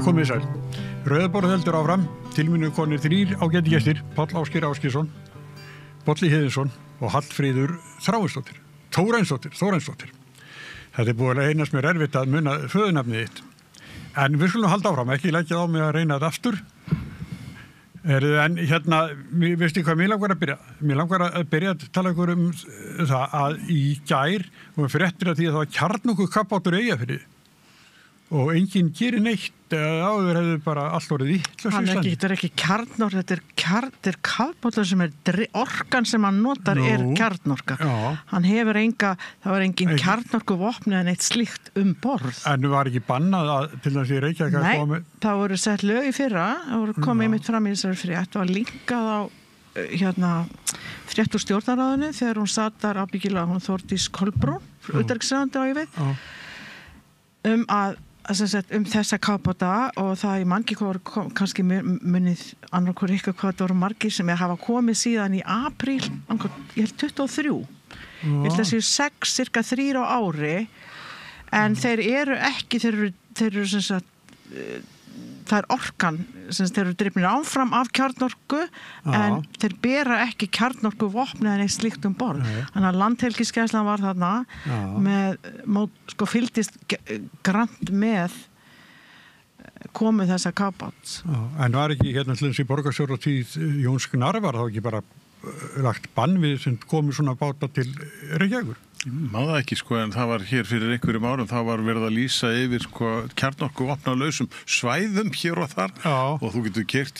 komið þið sæl. Rauðaborð heldur áfram, til mínu konir 3 ágæti gestir, Páll Ásgeir Ásgeirsson, Bolli Heiðinsson og Hallfríður Þórarinsdóttir. Þetta búið að reynast mér erfitt að muna föðunafnið þitt. En við skulum halda áfram, ekki leggja á mig að reyna þetta aftur. En veistu hvað mér langar að byrja? Mér langar að byrja að tala ykkur það að í gær og fréttir að því að það var kjarnorkukafbátur í Eyjafirði. Og enginn gerir neitt, áður hefur bara allt orðið þetta er ekki kjarnorka, þetta er kafbátur sem orkan sem hann notar kjarnorka. Já. Hann hefur það var engin kjarnorkuvopni en eitt slíkt borð. En var ekki bannað að til þess að Reykjavík að komi? Nei, það voru sett lög í fyrra, það voru komið mitt fram í þessari frétt og linkað á frétt úr stjórnarráðinu þegar hún satt þar ábyggilega hún Þórdís Kolbrún, utanríkisráðuneyti á ég við, þessa kafbáta og það í mangi kannski munið annarkur hvað það voru margir sem hafa komið síðan í apríl, ég held 23. Ég held að séu 6, cirka 3 á ári, en þeir eru ekki, þeir eru sem sagt, það orkan, sem þeir eru drifnir áfram af kjarnorku, en þeir bera ekki kjarnorku vopni en eitt slíkt borð. Þannig að landhelgisgæslan var þarna fylgdist grannt með komið þessa kafbáts. En var ekki til þess í borgarstjóratíð Jóns Gnarr var þá ekki bara lagt bann við sem komið svona báta til Reykjavíkur? Má það ekki en það var hér fyrir einhverjum árum, það var verið að lýsa yfir kjarnorkuvopnalausum svæðum hér og þar. Já. Og þú getur keyrt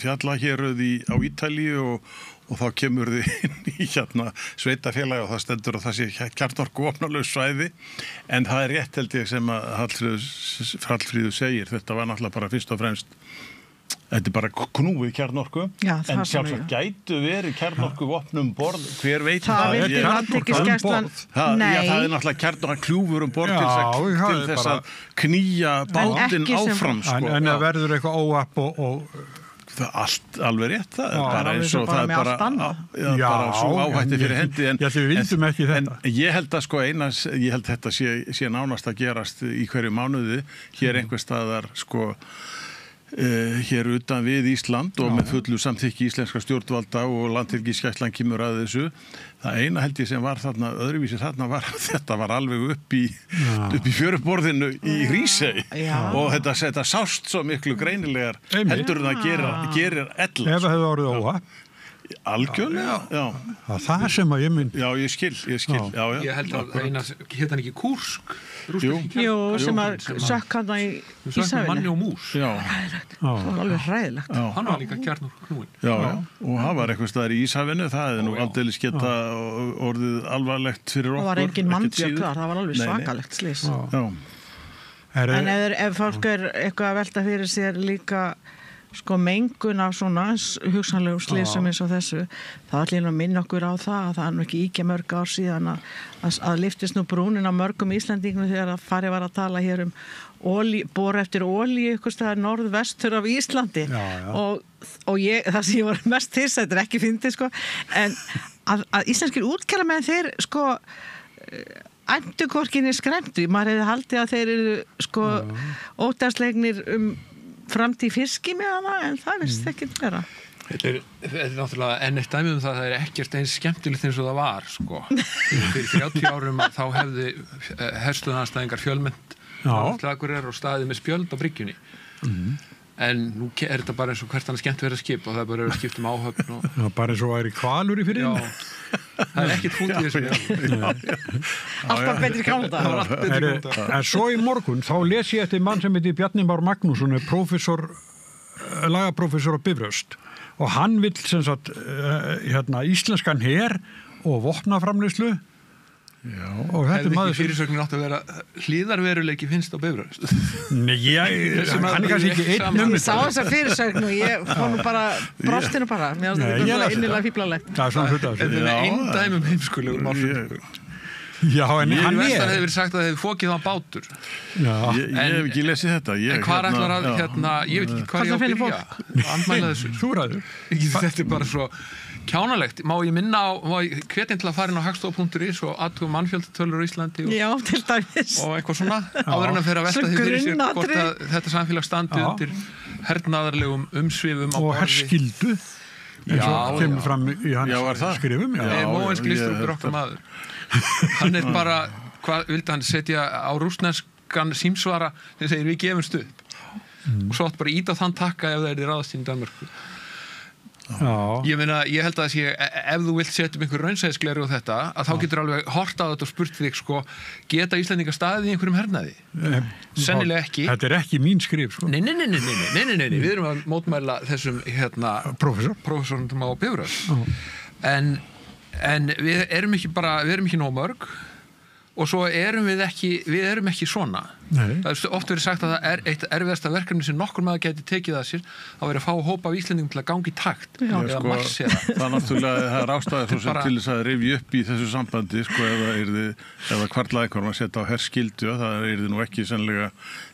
fjallahéröð á Ítalíu og þá kemur þið inn í sveitafélagi og það stendur að það sé kjarnorkuvopnalaus svæði, en það er rétt held ég sem að Hallfríður segir, þetta var náttúrulega bara fyrst og fremst þetta er bara knúið kjarnorku, en sjálfsagt gætu verið kjarnorkuvopnum borð, hver veit það er landhelgisgæslan. Það er náttúrulega kjarnorkukljúfur borð til þess að knýja bátinn áfram. En það verður eitthvað óapp og það allt alveg rétt, það er bara eins og það er bara svo áhætti fyrir hendi. Við vildum ekki þetta. En ég held að ég held þetta sé nánast að gerast í hverju mánuði, hér einhvers staðar hér utan við Ísland og með fullu samþykki íslenska stjórnvalda og landhelgisgæslan kemur að þessu. Það eina held ég sem var þarna öðruvísi þarna var þetta var alveg upp í fjöruborðinu í Hrísey og þetta sást svo miklu greinilegar heldur en það gerir ellast. Ef það hefði orðið óhapp. Algjörlega, já. Það sem að ég mynd. Já, ég skil. Já. Ég held að eina, hét hann ekki Kursk? Jú, sem að sökk hann í Ísafinu. Manni og mús. Já. Það var alveg hræðilegt. Hann var líka kjarnorkuknúinn. Já, og það var eitthvað staðar í Ísafinu, það hefði nú aldeilis geta orðið alvarlegt fyrir okkur. Það var engin mannbjörg þar, það var alveg svakalegt slys. Já. En ef fólk eitthvað að velta fyrir sér líka mengun af svona hugsanlegum slysum eins og þessu, það ætlum að minna okkur á það að það er nú ekki ýkja mörg ár síðan að lyftist nú brúnin á mörgum Íslendingum þegar að farið var að tala hér bora eftir olíu eitthvað staðar norðvestur af Íslandi. Og það sem ég var mest hissa, þetta er ekki fyndið en að íslenskir útgerðarmenn þeir endurkorkinni skræmdu, maður hefði haldið að þeir eru óttaslegnir framtíð fiski með hana, en það virðist ekki vera. Þetta er náttúrulega enn eitt dæmi það er ekkert eins skemmtilegt eins og það var, Fyrir 30 árum þá hefði hersluðanstæðingar fjölmennt Akureyrar og staðið með spjöld á bryggjunni. En nú er þetta bara eins og hvert annað skemmt verið skip og það er bara að skipta áhöfn. Bara eins og væri hvalur í fyrir. Það er ekkert fúnt í þessu. Alltaf betri kálda. En svo í morgun, þá les ég eftir mann sem heitir Bjarni Már Magnússon, lagaprófessor á Bifröst. Og hann vill sem sagt íslenskan her og vopnaframleiðslu. Hefði ekki fyrirsögnin átt að vera hlíðarveruleiki finnst á Bifröst? Nei, hann er kannski ekki einn Ég sá þessa fyrirsögn og ég fór nú bara brostinu bara, mér finnst þetta innilega fíblalegt. Það er svona hluta. Þetta er einn dæmum heimskulegur málflutningur. Já, en hann hefur verið sagt að það hefur fókið á bátur. Ég hef ekki lesið þetta. En hvað ætlar að, ég veit ekki hvað ég á að byrja. Andmæla þessu. Súræður. Þetta er bara svo, kjánalegt. Má ég hvetja til að fara inn á hagstofa.is og athuga mannfjöldatölur á Íslandi Já, til dæmis. og eitthvað svona áður en að fyrir að velta því fyrir sér hvort að þetta samfélag standi undir hernaðarlegum umsvifum á borði. Og herskildu, eins og kemur fram í hans skrifum. Móens Glistrup okkar maður. Hann bara, hvað vildi hann setja á rússneskan símsvara sem segir við gefumst upp. Og svo átt bara ít á þann takka ef það er ráðast í Danmörku. Ég meina, ég held að það sé, ef þú vilt setja um einhver raunsæðisgleri og þetta, að þá getur alveg hort á þetta og spurt þig, sko, geta Íslendingar staðið í einhverjum hernaði? Sennilega ekki. Þetta er ekki mín skrif, sko. Nei, við erum að mótmæla þessum, prófessorum á Bifröst. En við erum ekki nóg mörg og svo erum við erum ekki svona. Nei. Það er oft verið sagt að það er eitt erfiðasta verkefni sem nokkur maður geti tekið að sér að vera að fá hópa af Íslendingum til að ganga í takt eða marsera. Það er náttúrulega, það er ástæður svo sem til þess að rifja upp í þessu sambandi, sko, ef það kvarlaði einhverjum að setja á herskildu, það yrði nú ekki sennilega,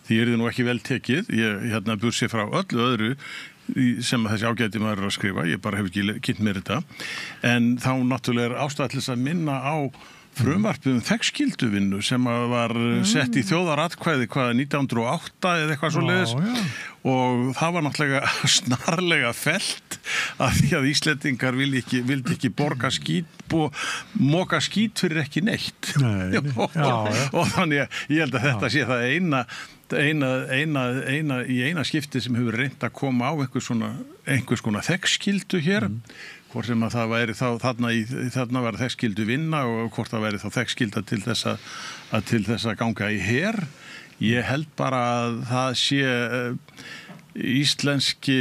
því yrði nú ekki vel tekið. Ég bursi frá öllu öðru sem þessi ágæti maður er að skrifa, ég bara hef ekki kynnt mér þetta, en þá náttúrulega er ástæða til þess að minna á frumvarpið þegnskylduvinnu sem var sett í þjóðaratkvæði 1908 eða eitthvað svoleiðis og það var náttúrulega snarlega fellt að því að Íslendingar vildi ekki borga skít og moka skít fyrir ekki neitt. Nei. Og þannig að ég held að þetta sé það eina skipti sem hefur reynt að koma á einhvers konar þegnskyldu hér. Hvort sem að það væri þá þarna var þegnskyldu vinna og hvort það væri þá þegnskylda til þess að ganga í her. Ég held bara að það sé íslenski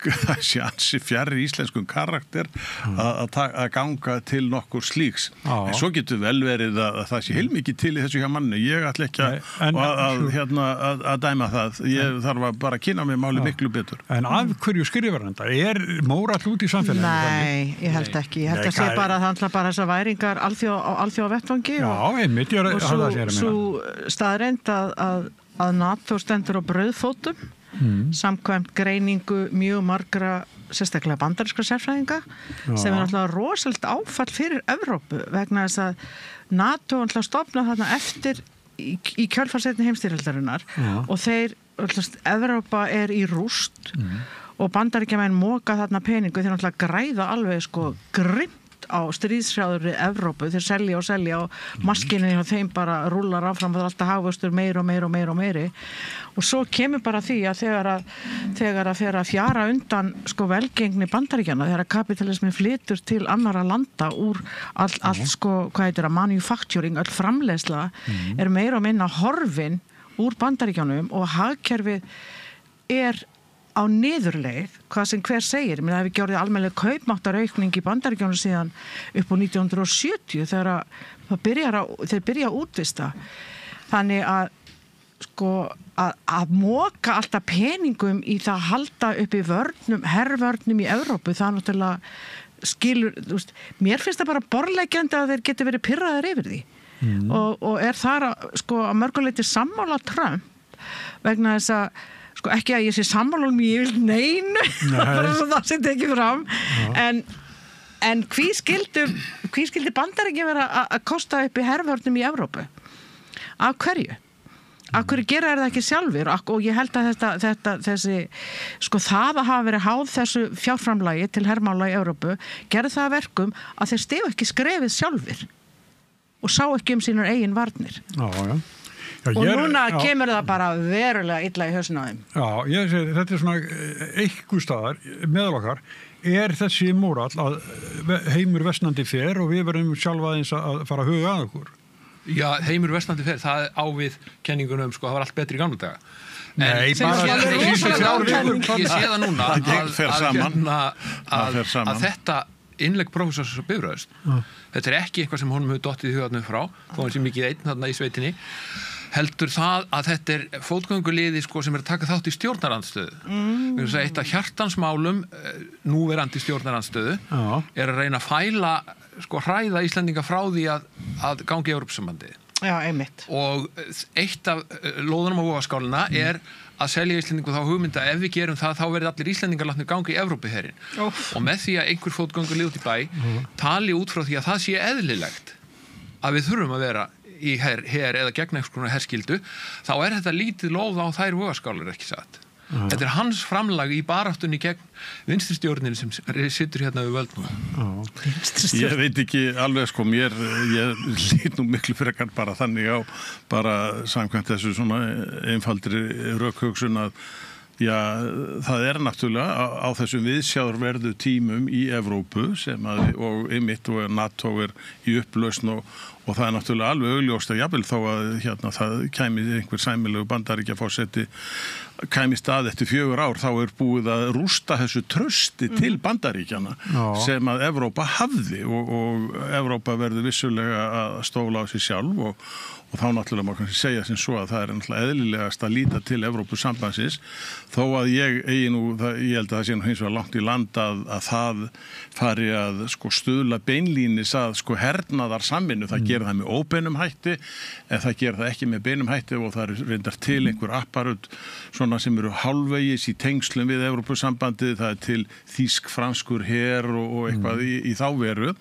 það sé ansi fjarri íslenskum karakter að ganga til nokkur slíks. En svo getur vel verið að það sé heilmikið til í þessu hjá manni. Ég ætla ekki að dæma það. Ég þarf að bara kynna mig máli miklu betur. En af hverju skrifar hann þetta? Er mórall út í samfélaginu? Nei, ég held ekki. Ég held að sé bara að handla bara þessar væringar á alþjóðavettvangi. Já, einmitt. Og svo staðreynd að NATO stendur á brauðfótum. Samkvæmt greiningu mjög margra sérstaklega bandarískra sérfræðinga sem er náttúrulega rosalega áfall fyrir Evrópu vegna þess að NATO náttúrulega stofnað þarna eftir í kjölfarseinni heimsstyrjaldarinnar og Evrópa er í rúst og bandaríkjamenn moka þarna peningu þeir náttúrulega græða alveg grimt á stríðshrjáðurri Evrópu, þeir selja og maskininni og þeim bara rúlar áfram og það er alltaf hagvöxtur meiri og svo kemur bara því að þegar að fer að fjara undan velgengni Bandaríkjanna, þegar að kapitalismin flytur til annara landa úr allt hvað heitir að manufacturing, öll framleiðsla er meira og minna horfin úr Bandaríkjanum og hagkerfið er á niðurleið, hvað sem hver segir. Það hefur gjörðið almennileg kaupmáttaraukning í Bandaríkjunum síðan upp á 1970 þegar þeir byrja að útvista. Þannig að moka alltaf peningum í það að halda upp í hervörnum í Evrópu, það náttúrulega skilur, mér finnst það bara borleggjandi að þeir geti verið pirraðir yfir því. Og er þar að mörguleiti sammála Trump vegna þess að ekki að ég sé sammála ég vil neinu bara svo það sem tekið fram en hví skildi Bandaríkjunum vera að kosta upp í hervörnum í Evrópu? Af hverju? Af hverju gera það ekki sjálfur? Og ég held að þessi það að hafa verið háð þessu fjárframlagi til hermála í Evrópu gerði það að verkum að þeir stigu ekki skrefið sjálfur og sá ekki sínar eigin varnir. Og núna kemur það bara verulega illa í hausinn á þeim. Já, ég segi, þetta er svona einhver staðar meðal okkar, er þessi mórall að heimur versnandi fer og við verðum sjálf aðeins að fara að huga að okkur. Já, heimur versnandi fer, það á við kenningunum, það var allt betri í gamla daga. Nei, ég sé það núna að þetta innlegg prófessors Bifröst, þetta er ekki eitthvað sem honum hefur dottið í hugarnum frá, þó hann sé mikið einn þarna í sveitinni, heldur það að þetta er fótgönguliði sem er að taka þátt í stjórnarandstöðu. Eitt af hjartansmálum núverandi stjórnarandstöðu er að reyna að fæla, hræða Íslendinga frá því að gangi í Evrópusambandið. Já, einmitt. Og eitt af lóðunum á vogaskálina er að selja Íslendingu þá hugmynda ef við gerum það, þá verður allir Íslendingar látnir ganga í Evrópuherinn. Og með því að einhver fótgöngur lið út í bæ tali út frá því að það sé eðlilegt að við þurfum að vera í her eða gegn einhvers konar herskyldu, þá þetta lítið lóð á þær vogaskálur, ekki satt. Þetta hans framlag í baráttunni gegn vinstristjórninni sem situr hérna við völdnum. Ég veit ekki alveg ég lít nú miklu frekar bara þannig á, bara samkvæmt þessu svona einfaldri rökhugsun að það náttúrulega á þessum viðsjárverðu tímum í Evrópu og einmitt og NATO í upplausn og það náttúrulega alveg augljóst að jafnvel þó að það kæmi einhver sæmilegu Bandaríkjaforseti kæmi stað eftir 4 ár þá búið að rústa þessu trausti til Bandaríkjana sem að Evrópa hafði og Evrópa verður vissulega að stóla á sig sjálf og þá náttúrulega má kannski segja sem svo að það náttúrulega eðlilegast að líta til Evrópusambandsins þó að ég held að það sé hins vegar langt í land að það fari að stuðla beinlínis að hernaðar samvinnu, það gerir það með óbeinum hætti en það gerir það ekki með beinum hætti og það reyndar til einhver apparut svona sem eru hálfvegis í tengslum við Evrópusambandið, það til þýsk-franskur her og eitthvað í þá veru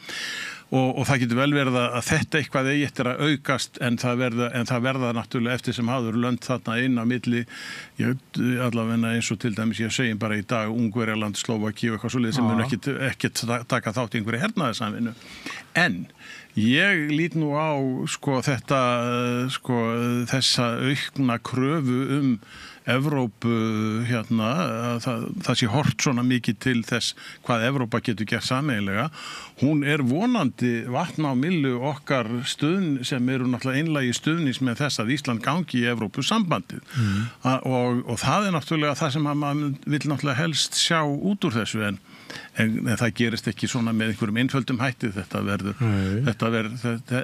og það getur vel verið að þetta eitthvað eigi eftir að aukast en það verða náttúrulega eftir sem hafður lönd þarna inn á milli allavega eins og til dæmis ég segjum bara í dag Ungverjaland, Slóvakíu og eitthvað svoleiðis sem mun ekki taka þátt í einhverju hernaðarsamvinnu en ég lít nú á þessa aukna kröfu Evrópu það sé hort svona mikið til þess hvað Evrópa getur gert sameiginlega hún vonandi vatn á myllu okkar sem eru náttúrulega einlægi stuðnings með þess að Ísland gangi í Evrópusambandið og það náttúrulega það sem maður vill náttúrulega helst sjá út úr þessu en það gerist ekki svona með einhverjum einföldum hætti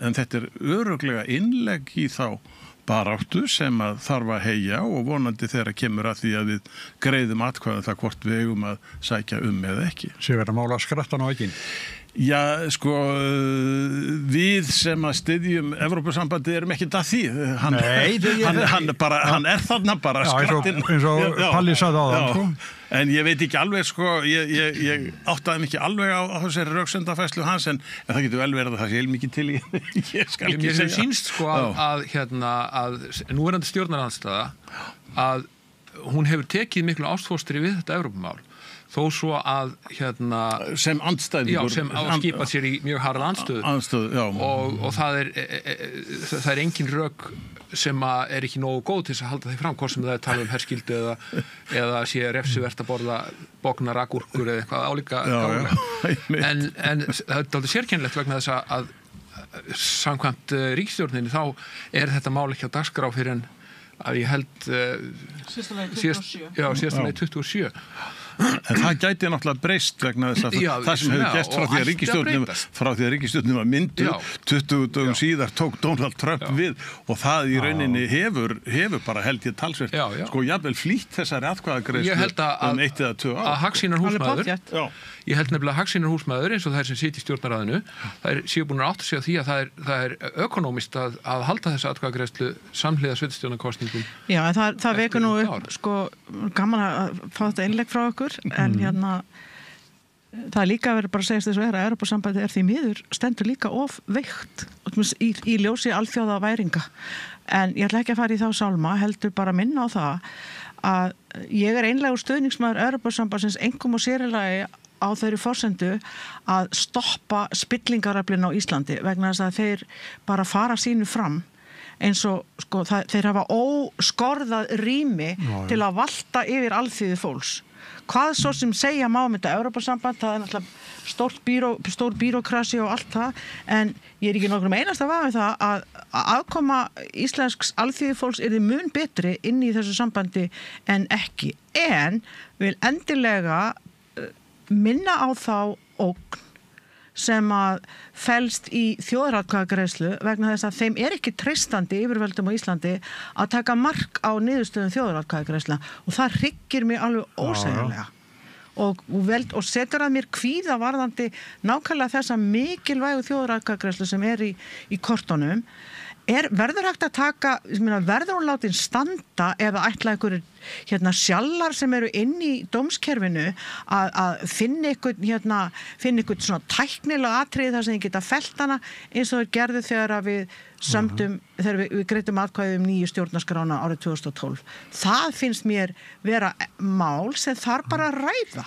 en þetta örugglega innlegg í þá baráttu sem að þarf að heyja og vonandi þegar kemur að því að við greiðum atkvæðum það hvort við eigum að sækja eða ekki. Sér verið að mála skrattan á ekki? Já, við sem að styðjum Evrópusambandið erum ekkert að því. Hann þarna bara skrattinn. Eins og Palli sagði áðan, En ég veit ekki alveg, ég áttaði mikið alveg á þessari röksendafæslu hans, en það getur vel verið að það sé mikið til í, ég skal ekki segja. Mér sýnst að núverandi stjórnarandstaða, að hún hefur tekið miklu ástfóstri við þetta Evrópumál. Þó svo að sem andstæðingur sem skipað sér í mjög harða andstöðu og það er engin rök sem er ekki nógu góð til þess að halda því fram hvort sem það tala herskyldu eða sé refsivert að borða bognar agúrkur eða eitthvað álíka en það er aldrei sérkennilegt vegna þess að samkvæmt ríkisstjórninni þá þetta mál ekki á dagskrá fyrir en að ég held síðasta leið 27 En það gæti náttúrulega breyst vegna þess að það sem hefur gert frá því að ríkisstjórnin var mynduð 20 dögum síðar tók Donald Trump við og það í rauninni hefur bara held ég talsvert jafnvel flýtt þessari atkvæðagreiðslu 1 eða 2 ár. Að Hagsýnar húsmæður ég held nefnilega að Hagsýnar húsmæður eins og þær sem sitja í stjórnarráðinu þær séu búin að átta sig á því að það er ökonómist að halda þessa atkvæðagreiðslu samhliða sveitarstjórnarkosningum. Já, en það vekur nú upp gaman að fá þetta innlegg frá okkur en það er líka verið bara að segja þess að Evrópusambandið því miður stendur líka of veikt í ljósi alþjóða væringa en ég ætla ekki að fara í þá sálma heldur bara að minna á það að ég einlægur stuðningsmaður Evrópusambandsins einkum og sérilagi á þeirri forsendu að stoppa spillingaröflin á Íslandi vegna þess að þeir bara fara sínu fram eins og þeir hafa óskorðað rými til að valta yfir alþýðu fólks. Hvað svo sem segja má þetta Evrópusamband, það er náttúrulega stór bírókrasi og allt það, en ég er ekki nokkrum einasta vafi það að aðkoma íslensks alþýðufólks yrði mun betri inn í þessu sambandi en ekki. En vil endilega minna á þá ógn sem að felst í þjóðaratkvæðagreiðslu vegna þess að þeim ekki treystandi yfirvöldum á Íslandi að taka mark á niðurstöðum þjóðaratkvæðagreiðsla og það hryggir mig alveg ósegjanlega og setur að mér kvíða varðandi nákvæmlega þessa mikilvægu þjóðaratkvæðagreiðslu sem í kortunum verður hægt að taka, verður hún látin standa eða ætla einhverjir sjallar sem eru inn í dómskerfinu að finna einhvern svona tæknilega atriði þar sem þið geta fellt hana eins og þeir gerðu þegar að við sömdum, þegar við greiddum atkvæði nýju stjórnarskrána árið 2012. Það finnst mér vera mál sem þarf bara að ræða.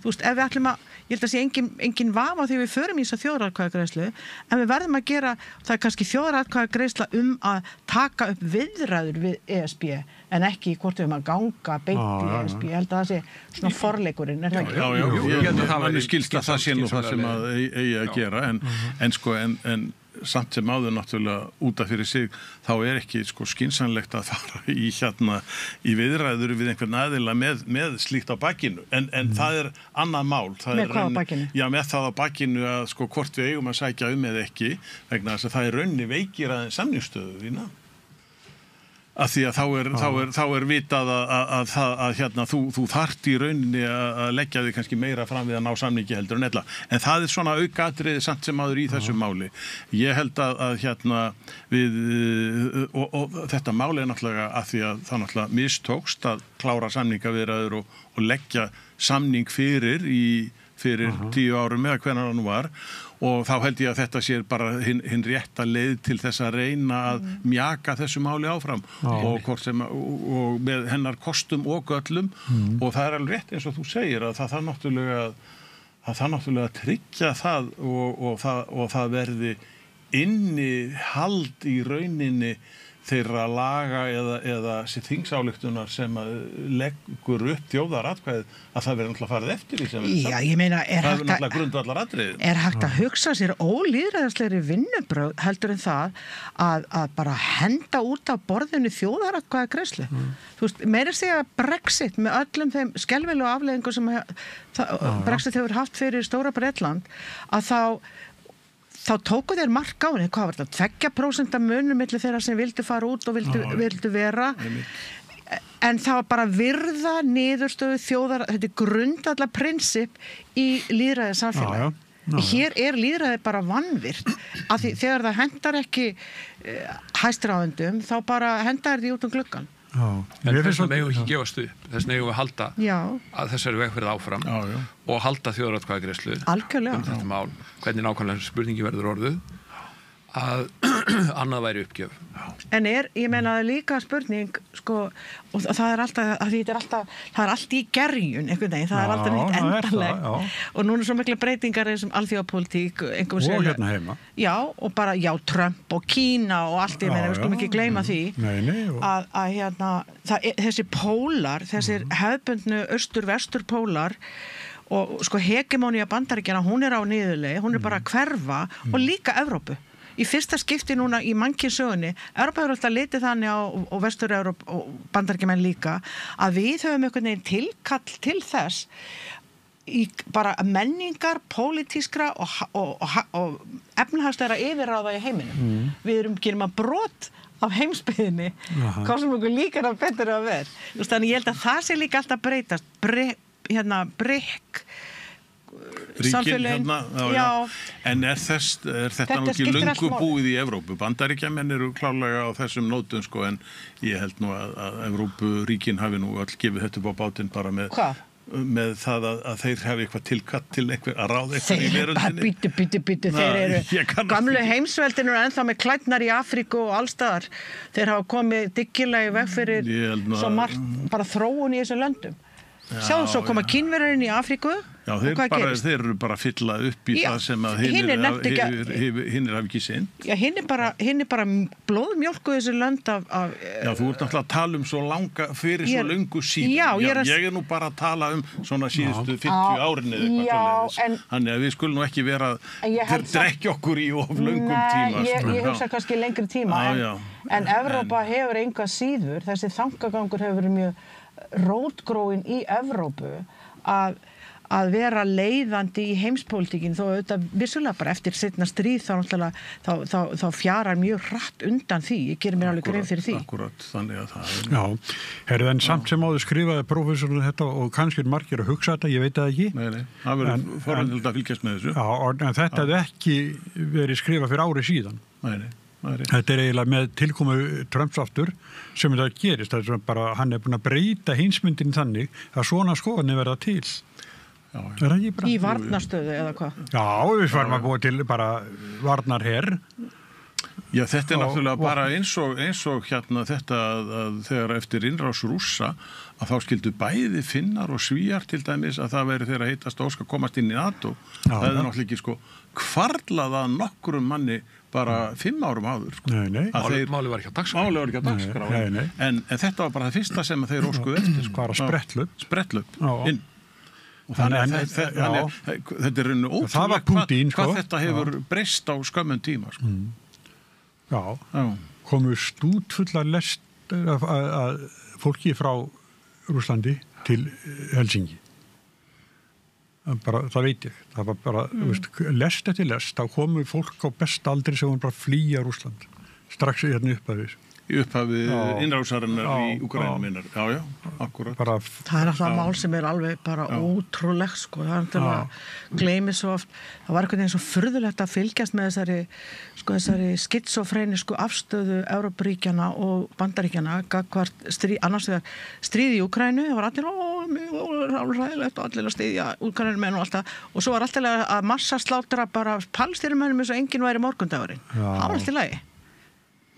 Þú veist, ef við ætlum að, ég held að sé engin vafa því við förum í þessa þjóðaratkvæðagreiðslu, en við verðum að gera, það kannski þjóðaratkvæðagreiðsla að taka upp viðræður við ESB, en ekki hvort við að ganga beint í ESB. Ég held að það sé svona forleikurinn, er það ekki? Já, ég skilst að það sé nú það sem að eigi að gera, en samt sem áður náttúrulega út af fyrir sig þá ekki skynsamlegt að fara í viðræður við einhvern aðila með slíkt á bakinu en það annað mál með hvað á bakinu? Já, með það á bakinu að hvort við eigum að sækja eða ekki vegna þess að það raunni veikir aðeins samningsstöðu af því að þá vitað að þú þarft í rauninni að leggja þig kannski meira fram við að ná samningi heldur en ella. En það svona aukaatriði samt sem áður í þessu máli. Ég held að við, og þetta máli náttúrulega að því að það náttúrulega mistókst að klára samningaviðræður og leggja samning fyrir 10 árum eða hvenær það nú var og þá held ég að þetta sé bara hinn rétta leið til þess að reyna að mjaka þessu máli áfram og með hennar kostum og göllum og það alveg rétt eins og þú segir að það náttúrulega að tryggja það og það verði innihald í rauninni þeirra laga eða þingsályktuna sem leggur upp þjóðaratkvæðið að það verður náttúrulega farið eftir því sem Já, ég meina, það er náttúrulega grundvallaratriði. Er hægt að hugsa sér ólýðræðislegri vinnubrögð heldur en það að bara henda út af borðinu þjóðaratkvæðagreiðslu. Þú veist, meira segja Brexit með öllum þeim skelfilegu afleiðingum sem Brexit hefur haft fyrir stóra Bretland að þá tóku þeir mark á henni, hvað var þetta, 2% munur milli þeirra sem vildu fara út og vildu vera, en það var bara virða niðurstöðu þjóðar, þetta grundvallar prinsip í lýðræði samfélagi. Hér lýðræði bara vanvirt, af því þegar það hendar ekki hæstráðendum, þá bara hendar því út gluggann. En þess vegna eigum við ekki gefast upp, þess vegna eigum við halda að þessari vegferð áfram og halda þjóðaratkvæðagreiðslu þetta mál, hvernig nákvæmlega spurningi verður orðuð að annað væri uppgjöf. En ég meina líka spurning og það er alltaf það er allt í gerjun einhvern veginn, það er alltaf neitt endanlegt og núna svo mikla breytingar eins og alþjóðapólitík og hérna heima og bara Trump og Kína og allt, ég meina við skulum ekki gleyma því að þessi pólar, þessir hefðbundnu austur-vestur pólar og hegemónía Bandaríkjanna, hún á niðurleið, hún bara að hverfa og líka Evrópu. Í fyrsta skipti núna í mannkynssögunni, Evrópa hefur alltaf litið þannig og Vestur-Evróp og Bandaríkjamenn líka, að við höfum einhvern veginn tilkall til þess í bara menningar, pólitískra og efnahagslegra yfirráða í heiminum. Við gerum að brot af heimsbyggðinni, hvað sem okkur líkar að betur að vera. Þannig ég held að það sé líka alltaf breytast, brikk, samfélagin, en þetta nú ekki löngu búið í Evrópu? Bandaríkjamenn eru klárlega á þessum nótum en ég held nú að Evrópuríkin hafi nú öll gefið þetta upp á bátinn bara með það að þeir hafi eitthvað tilkatt til að ráða eitthvað í veröldinni. Býtu, þeir eru gamlu heimsveldin eru ennþá með klædnar í Afríku og allstaðar. Þeir hafa komið dyggilega í veg fyrir svo margt bara þróun í þessum löndum. Sjáðu svo koma Kínverjarnir í Afríku. Já, þeir eru bara að fylla upp í það sem að hinnir hafi ekki sinnt. Já, hinnir bara blóðmjólkuðu þessi lönd af Já, þú ert náttúrulega að tala svo langa fyrir svo löngu síðan. Ég nú bara að tala svona síðustu 50 árin eða eitthvað. Þannig að við skulum nú ekki vera að drekja okkur í of löngum tíma. Ég hugsa kannski lengri tíma, en Evrópa hefur enga síður, þessi þangagangur hefur verið mjög rótgróin í Evrópu að vera leiðandi í heimspólitíkin, þó auðvitað vissulega bara eftir seinna stríð þá fjarar mjög hratt undan því, ég gerir mér alveg grein fyrir því. Akkurat, þannig að það Já, en samt sem áður skrifaði prófessorinn þetta og kannski margir að hugsa þetta, ég veit það ekki. Nei, það verður forvöldilegt að fylgjast með þessu. Já, en þetta hefði ekki verið skrifað fyrir ári síðan. Nei. Þetta eiginlega með tilkomu Trumps aftur sem þetta gerist. Það bara, hann búin að breyta heimsmyndin þannig að svona skoðanir verða til. Í varnarstöðu eða hvað? Já, við varum að búa til bara varnarherr. Já, þetta náttúrulega bara eins og hérna þetta að þegar eftir innrás Rússa að þá skildu bæði Finnar og Svíar til dæmis að það veri þeirra heitast ósk að komast inn í NATO. Það er náttúrulega ekki hvarlað að nokkrum manni bara 5 árum áður. Máli var ekki á dagskrá. En þetta var bara það fyrsta sem þeir óskuðu eftir. Bara sprettlöp inn. Og þannig þetta er ótrúlega hvað þetta hefur breyst á skömmum tíma. Já, komu stútfullar lest að fólki frá Rússlandi til Helsingi. Bara, það veit ég. Það var bara, lest eftir lest, þá komu fólk á besta aldri sem var bara flýja Rússland. Strax hérna upphafið. Í upphafið innrásarinnar í Úkraínu minnar. Já, akkurat. Það er alltaf mál sem er alveg bara ótrúlegt, sko. Það er alltaf gleymið svo oft. Það var eitthvað eins og furðulegt að fylgjast með þessari skitsofreinisku afstöðu Evrópuríkjana og Bandaríkjana gagnvart annars vegar stríð í Úkraínu. Það var allir ræðilegt og allir að styðja Úkraínumenn og alltaf. Og svo var alltaf að massaslátra bara palestínumönnum eins og enginn væri morgundagurinn. Það var alltaf í lagi.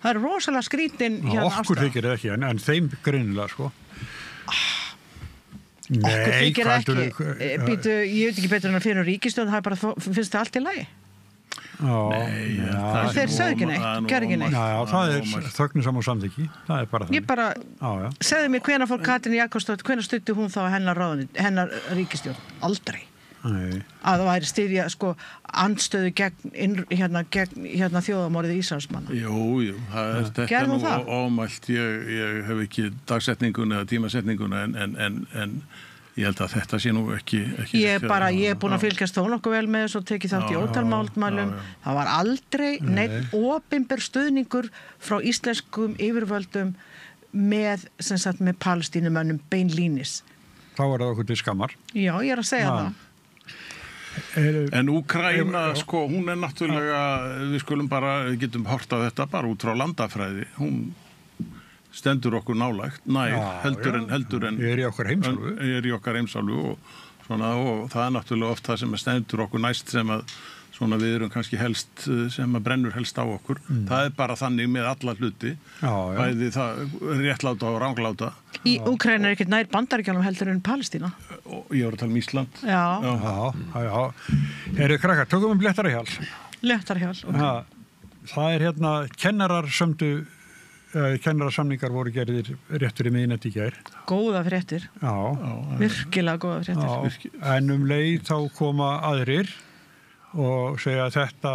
Það er rosalega skrítin hérna afstæð. Okkur þykir ekki, en þeim greinilega, sko. Okkur þykir ekki. Býtu, ég veit ekki betur en að fyrir ríkisstjórn, það er bara, finnst það allt í lagi? Þeir sögðu ekki neitt, gerðu ekki neitt. Já, það er þögnisam og samþykki. Það er bara það. Ég bara, segðu mér hvenær fór Katrín Jakobsdóttir, hvenær studdi hún þá hennar ríkisstjórn? Aldrei. Að það væri styðja andstöðu gegn þjóðamorðið Ísraelsmanna. Jú, þetta er nú ómælt. Ég hef ekki dagsetninguna eða tímasetninguna en ég held að þetta sé nú ekki ég er búin að fylgjast þó nokkuð vel með þessu og tekið þátt í ótal mótmælum. Það var aldrei neitt opinber stuðningur frá íslenskum yfirvöldum með palestínumönnum beinlínis. Þá var það okkur til skammar. Já, ég er að segja það. En Úkraína, hún er náttúrulega, við getum hort á þetta bara út frá landafræði. Hún stendur okkur nálægt, heldur en er í okkar heimsálfu og það er náttúrulega oft það sem stendur okkur næst sem að við erum kannski helst, sem að brennur helst á okkur. Það er bara þannig með alla hluti. Bæði það réttláta og rangláta. Í Úkraínu er ekkert nær Bandaríkjunum heldur en Palestína. Ég var að tala um Ísland. Já. Eru krakkar, tökum Léttarahjal. Léttarahjal, ok. Það er hérna kennarasamningar voru gerðir rétt fyrir miðnætti í gær. Góða fréttir. Já. Virkilega góða fréttir. En leið þá koma aðrir og segja að þetta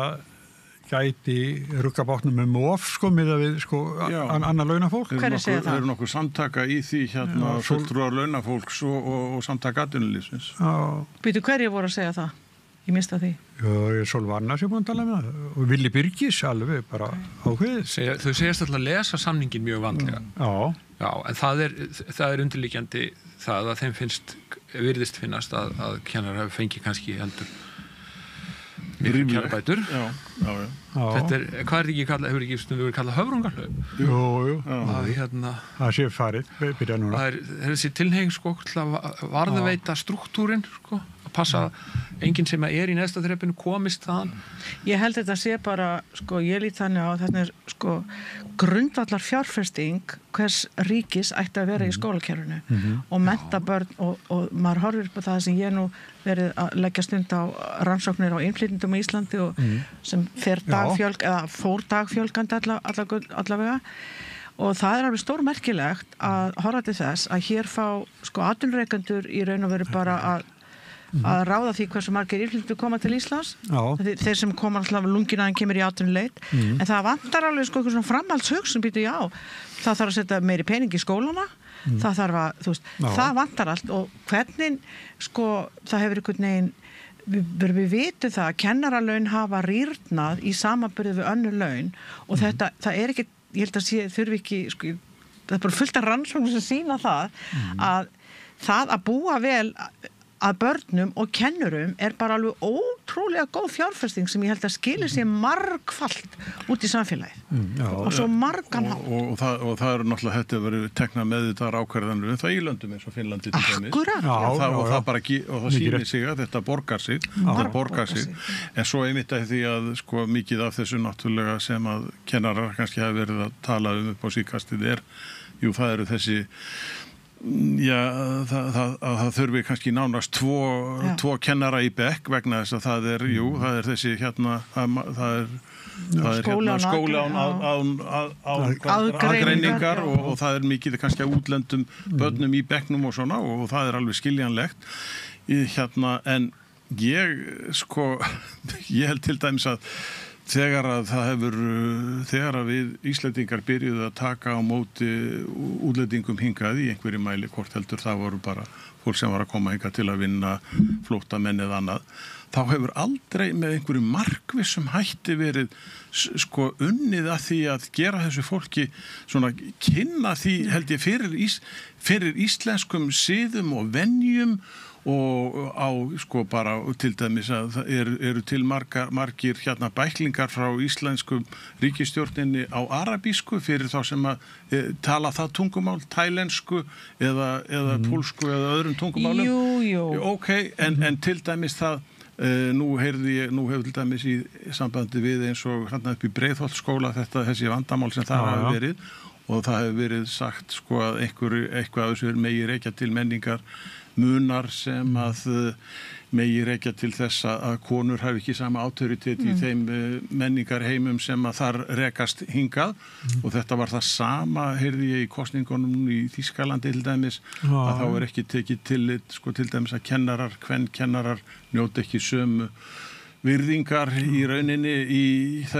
gæti rugga bátnum með mof miðað við annar launafólk. Hverju segja það? Það eru nokkuð samtaka í því fulltrúar launafólks og samtaka atvinnulífsins. Býtu, hverju voru að segja það? Ég mista því. Ég er Solvarna sem búin að tala með það og Vili Birgis alveg bara ákveðið. Þau segjast alltaf að lesa samningin mjög vandlega. Já, en það er undirliggjandi það að þeim virðist finnast að kennarar hafi fengið kannski heldur miklu kjarabætur. Þetta er, hvað er ekki kallað, hefur ekki verið kallað höfrungarhlaup? Jú. Það sé farið, byrja núna. Það er þessi tilheng til að varðveita struktúrin, að passa enginn sem er í neðsta þrepinu komist þaðan. Ég held þetta sé bara, ég lít þannig á þetta er grundvallar fjárfesting hvers ríkis ætti að vera í skólakerfinu og mennta börn og maður horfir upp á það sem ég nú verið að leggja stund á rannsóknir á innflytjendum í Íslandi og sem fór dagfjölgandi allavega og það er alveg stórmerkilegt að horfa til þess að hér fá atvinnurekendur í raun og veru bara að ráða því hversu margir innflytjendur koma til Íslands. Þeir sem koma alltaf lunginaðin kemur í atvinnuleit en það vantar alveg svona framhaldshugsun það þarf að setja meiri pening í skólana það þarf að, það vantar allt og hvernig, það hefur einhvern veginn við vitum það að kennaralaun hafa rýrnað í samanburði við önnur laun og þetta, það er ekki, ég held að þurfi ekki, það er bara fullt af rannsóknum sem sýna það að búa vel að börnum og kennurum bara alveg ótrúlega góð fjárfesting sem ég held að skilir sér margfalt út í samfélagið og svo margan og það eru náttúrulega þetta verið tekna með þetta ákvarðanir það í löndum eins og Finnlandi til dæmis og það sýnir sig að þetta borgar sig en svo einmitt að því að sko mikið af þessu náttúrulega sem að kennarar kannski hafa verið að tala upp á síðkastið það eru þessi það þurfi kannski nánast tvo kennara í bekk vegna þess að það er þessi skóli án aðgreiningar og það mikið kannski að útlendum börnum í bekknum og svona og það alveg skiljanlegt en ég held til dæmis að þegar að við Íslendingar byrjuðu að taka á móti útlendingum hingað í einhverju mæli, hvort heldur það voru bara fólk sem var að koma hingað til að vinna flóttamenn eða annað, þá hefur aldrei með einhverju markvissum hætti verið unnið að því að gera þessu fólki svona kynna því held ég fyrir íslenskum siðum og venjum og á bara til dæmis að það eru til margir bæklingar frá íslenskum ríkisstjórninni á arabísku fyrir þá sem að tala það tungumál, tælensku eða pólsku eða öðrum tungumálum. Okay, en til dæmis það nú hefur til dæmis í sambandi við eins og upp í Breiðholtsskóla þessi vandamál sem það hafi verið og það hefur verið sagt að eitthvað af þessu megi rekja til menningar munar sem að megi rekja til þess að konur hafi ekki sama autoritet í þeim menningarheimum sem að þar rekast hingað og þetta var það sama heyrði ég í kosningunum í Þýskalandi til dæmis að þá ekki tekið tillit til dæmis að kvenkennarar njóti ekki sömu virðingar í rauninni hjá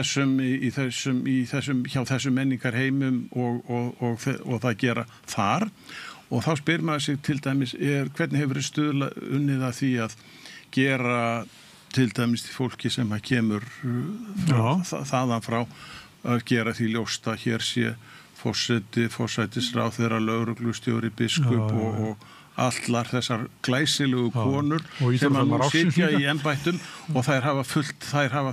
þessum menningarheimum og það gera þar og þá spyr maður sig til dæmis hvernig hefur stuðla unnið að því að gera til dæmis fólki sem að kemur þaðan frá að gera því ljóst að hér sé forsætisráðherra, lögreglustjóri, biskup og allar þessar glæsilegu konur sem að nú sitja í embættum og þær hafa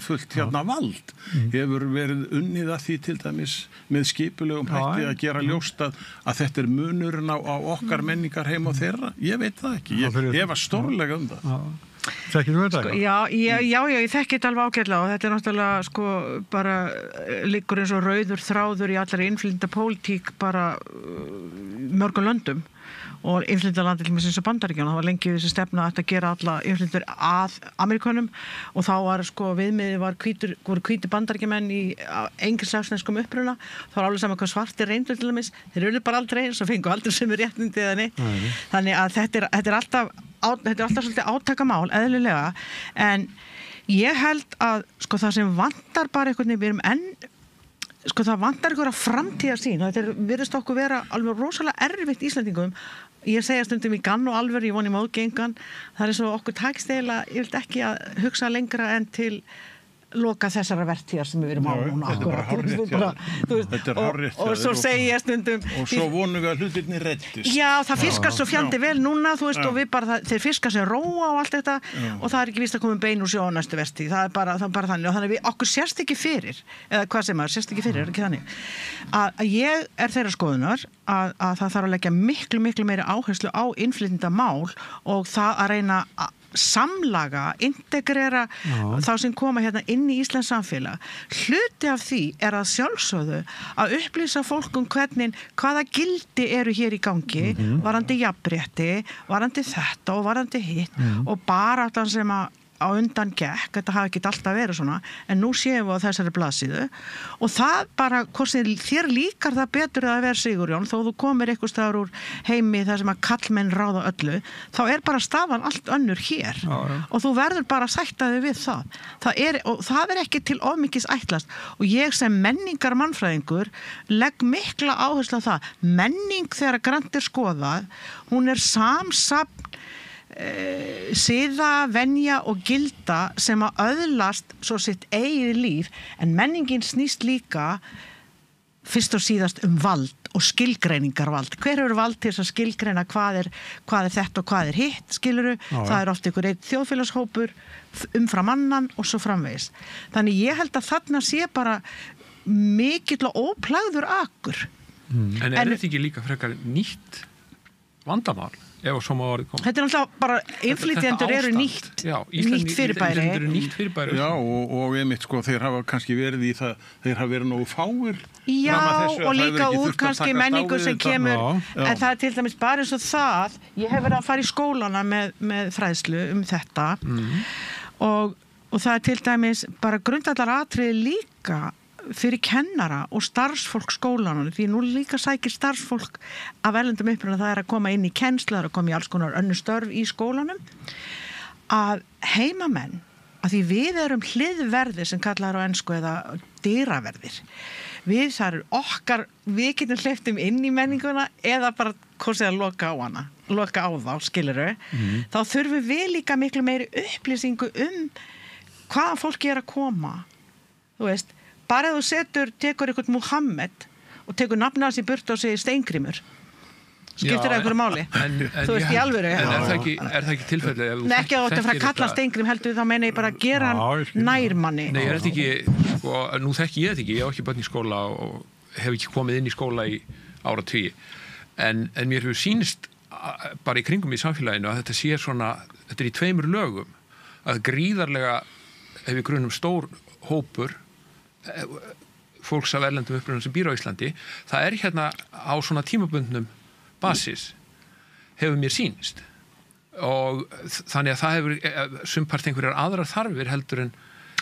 fullt vald. Hefur verið unnið að því til dæmis með skipulegum hætti að gera ljóst að þetta munurinn á okkar menningarheim og þeirra? Ég veit það ekki. Ég var stórlega það. Þekkir þú þetta? Ég þekki þetta alveg ágætlega og þetta náttúrulega bara liggur eins og rauður þráður í allri innflytjenda pólitík bara mörgum löndum og innflytjendalandi til eins og Bandaríkjunum. Það var lengi þessi stefna að gera alla innflytjendur að Ameríkönum og þá var viðmiðið voru hvítir Bandaríkjamenn í engilsaxneskum uppruna. Það var alveg saman hvað svartir reyndu til dæmis. Þeir eru bara aldrei eins og fengu aldrei sem réttindi eða neitt. Þannig að þetta er alltaf svolítið átakamál, eðlilega, en ég held að það sem vantar bara einhvern veginn, við erum það vantar einhverja framtíðarsýn og þetta virðist okkur vera alveg rosalega erfitt Íslendingum. Ég segja stundum í gann og alvöru, ég voni móðgengan, það svo okkur takist eiginlega, ég vil ekki að hugsa lengra en til loka þessara vertíðar sem við erum á núna. Þetta er hárrétt. Og svo segi ég stundum og svo vonum við að hlutirnir reddist. Já, það fiskast svo fjandi vel núna og við bara, þeir fiskast sem róa og allt þetta og það ekki víst að koma bein úr sjó á næstu vertíð. Það er bara þannig og þannig við okkur sérst ekki fyrir eða hvað sem sérst ekki fyrir, ekki þannig að ég þeirra skoðunar að það þarf að leggja miklu meiri áherslu á innflytjendamál og það að reyna að samlaga, integrera þá sem koma hérna inn í Íslands samfélag. Hluti af því að sjálfsögðu að upplýsa fólk hvaða gildi eru hér í gangi, varðandi jafnrétti, varðandi þetta og varðandi hitt og bara allan sem að á undan gekk, þetta hafi ekki alltaf verið svona, en nú séum við á þessari blaðsíðu og það bara, hvort þér líkar það betur að vera Sigurjón, þó þú komir eitthvað staðar úr heimi þar sem að kallmenn ráða öllu, þá bara stafan allt önnur hér og þú verður bara að sætta þig við það. Það ekki til of mikils ætlast og ég sem menningar mannfræðingur legg mikla áherslu á það. Menning þegar grannt skoðað, hún samsafn siða, venja og gilda sem að öðlast svo sitt eigið líf en menningin snýst líka fyrst og síðast vald og skilgreiningarvald. Hver eru vald til þess að skilgreina hvað er þetta og hvað er hitt, skiluru? Það er oft einhver einn þjóðfélagshópur umfram annan og svo framvegis. Þannig ég held að þarna sé bara mikill og óplægður akur. En þetta ekki líka frekar nýtt vandamál? Ef svo má orðið koma. Þetta er náttúrulega bara, innflytjendur eru nýtt fyrirbæri. Eru nýtt fyrirbæri. Já, og einmitt sko, þeir hafa kannski verið í það, þeir hafa verið nógu fáir. Já, og líka úr kannski menningu sem kemur, en það er til dæmis bara eins og það, ég hef verið að fara í skólana með fræðslu þetta og það er til dæmis bara grundvallaratriði líka fyrir kennara og starfsfólk skólanum, því nú líka sækir starfsfólk af erlendum uppruna, það er að koma inn í kennslu, það er að koma í alls konar önnur störf í skólanum, að heimamenn, að því við erum hliðverðir sem kallar á ensku eða dyraverðir. Það eru okkar, við getum hleypt inn í menninguna eða bara hvort að loka á þá, skilurðu. Þá þurfum við líka miklu meiri upplýsingu hvaða fólki er að koma. Þú veist, bara ef þú tekur eitthvað Muhammed og tekur nafnið hans í burtu og segir Steingrímur, skiptir það einhverju máli? Þú veist, í alvöru. En er það ekki tilfellið? Nei, ekki að þetta fara að kalla Steingrím heldur, þá meina ég bara að gera hann nærmanni. Nei, er þetta ekki, sko, nú þekki ég þetta ekki, ég á ekki börn í skóla og hef ekki komið inn í skóla í áratugi, en mér hefur sýnist bara í kringum í samfélaginu að þetta sé svona, þetta er í 2 lögum, að gríðarlega, ef við grunum stór hópur fólks af erlendum upprunum sem býr á Íslandi, það er hérna á svona tímabundnum basis hefur mér sýnist og þannig að það hefur sumpart einhverjar aðrar þarfir heldur en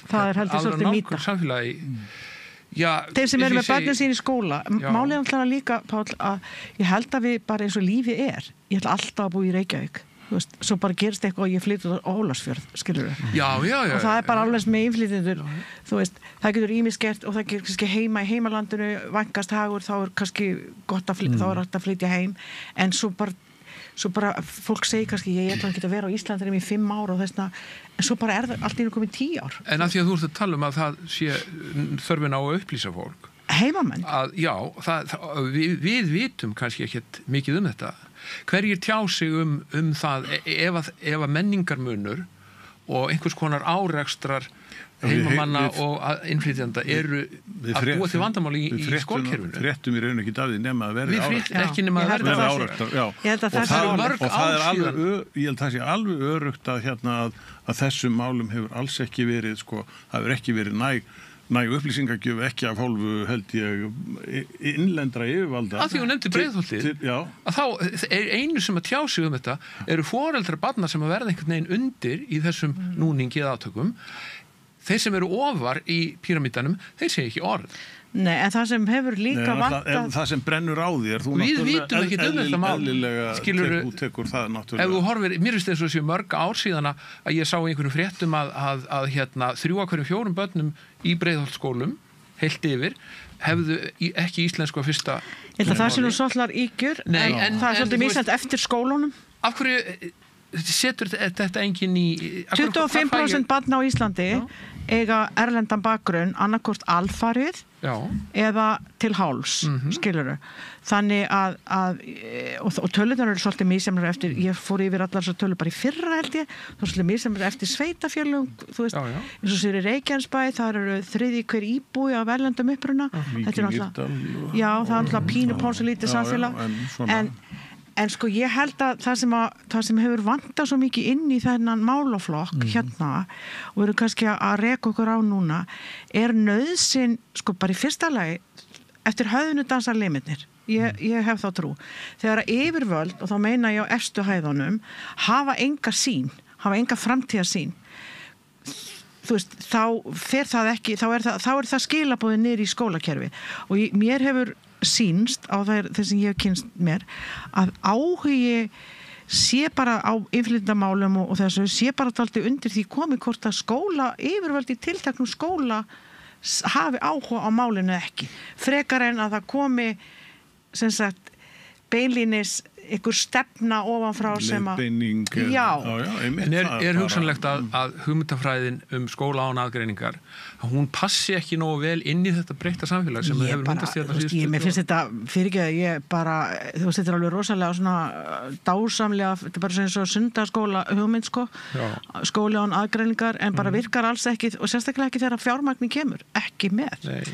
það er heldur svolítið mýta samfélagi. Þeir sem eru með börnin sín í skóla, málið er alltaf líka, Páll, að ég held að við bara eins og lífið ég ætla alltaf að búa í Reykjavík, þú veist, svo bara gerist eitthvað og ég flytur á Ólafsfjörð, skilur við. Já. Og það er bara alveg með innflytjendur, þú veist, það getur ýmis gert og það getur kannski heima í heimalandinu, vænkast hagur, þá er kannski gott þá er hægt að flytja heim, en svo bara fólk segir kannski, ég ætla ekki að vera á Íslandinum í 5 ár og þessna, en svo bara er það allt í komið 10 ár. En að því að þú ert að tala að það sé þörfin á að upplýsa fólk. Heimamenn? Já, við vitum kannski ekkert mikið þetta. Hverjir tjá sig það ef að menningarmunur og einhvers konar árekstrar heimamanna og innflytjenda eru að búa til vandamál í skólkerfinu. Við fréttum í raun ekki af því nema að verði árekstrar. Ekki nema að verði árekstrar. Ég held að það er mörg ár síðan. Ég held að það sé alveg örugt að þessum málum hefur alls ekki verið, sko, það hefur ekki verið næg upplýsingagjöf ekki af hálfu held ég innlendra yfirvalda. Að því hún nefndi Breiðholtið, að þá er einu sem að tjá sig þetta eru foreldrar barna sem að verða einhvern veginn undir í þessum núningi eða átökum. Þeir sem eru ofar í píramídanum, þeir segja ekki orð. Nei, en það sem hefur líka vantað... Það sem brennur á þér, þú við vitum ekki þetta mál. Eðlilega tekur það náttúrulega. Ef þú horfir, mér finnst þess að séu mörg ár síðan að ég sá einhverjum fréttum að 3 af hverjum 4 börnum í Breiðholtsskólum, heilt yfir, hefðu ekki íslensku að fyrsta... Ég held að það sé nú svolítið ígjur, en það er svolítið misnætt eftir skólunum. Af hverju setur þetta enginn í... 25% barna á Íslandi eiga erlendan bakgrunn, annarkvort alfarið eða til háls, skilurðu. Þannig og tölunar eru svolítið misjafnar eftir, ég fór yfir allar svo tölur bara í fyrra held ég, þá svolítið misjafnar eftir sveitafjörlum, þú veist, eins og sér í Reykjanesbæ, það eru 3 hver íbúi af erlendum uppruna. Þetta er náttúrulega, það er náttúrulega pínu pónsulítið samfélag, en sko ég held að það sem hefur vantað svo mikið inn í þennan málaflokk hérna og við erum kannski að reka okkur á núna er nauðsyn, sko bara í fyrsta lagi eftir höfðinu dansar limirnir. Ég hef þá trú. Þegar að yfirvöld, og þá meina ég á efstu hæðunum, hafa enga framtíðarsýn. Þú veist, þá fer það ekki, þá er það skilaboðið niður í skólakerfi og mér hefur sýnst á þess sem ég hef kynst mér að áhugi sé bara á innflytjendamálum og þessu sé bara dálítið undir því komið hvort að skóla, yfirvöld í tilteknum skóla hafi áhuga á málinu ekki. Frekar en að það komi sem sagt beinlínis ykkur stefna ofanfrá sem að einmitt, en hugsanlegt að hugmyndafræðin skóla án aðgreiningar að hún passi ekki nógu vel inn í þetta breytta samfélag sem hefur myndast hérna síðustu. Mér finnst þetta fyrirgeðu, ég bara þú veist, þetta er alveg rosalega svona dásamlega, þetta er bara eins og sundarskóla hugmynd skóli án aðgreiningar en bara virkar alls ekki og sérstaklega ekki þegar fjármagni kemur, ekki með. Nei.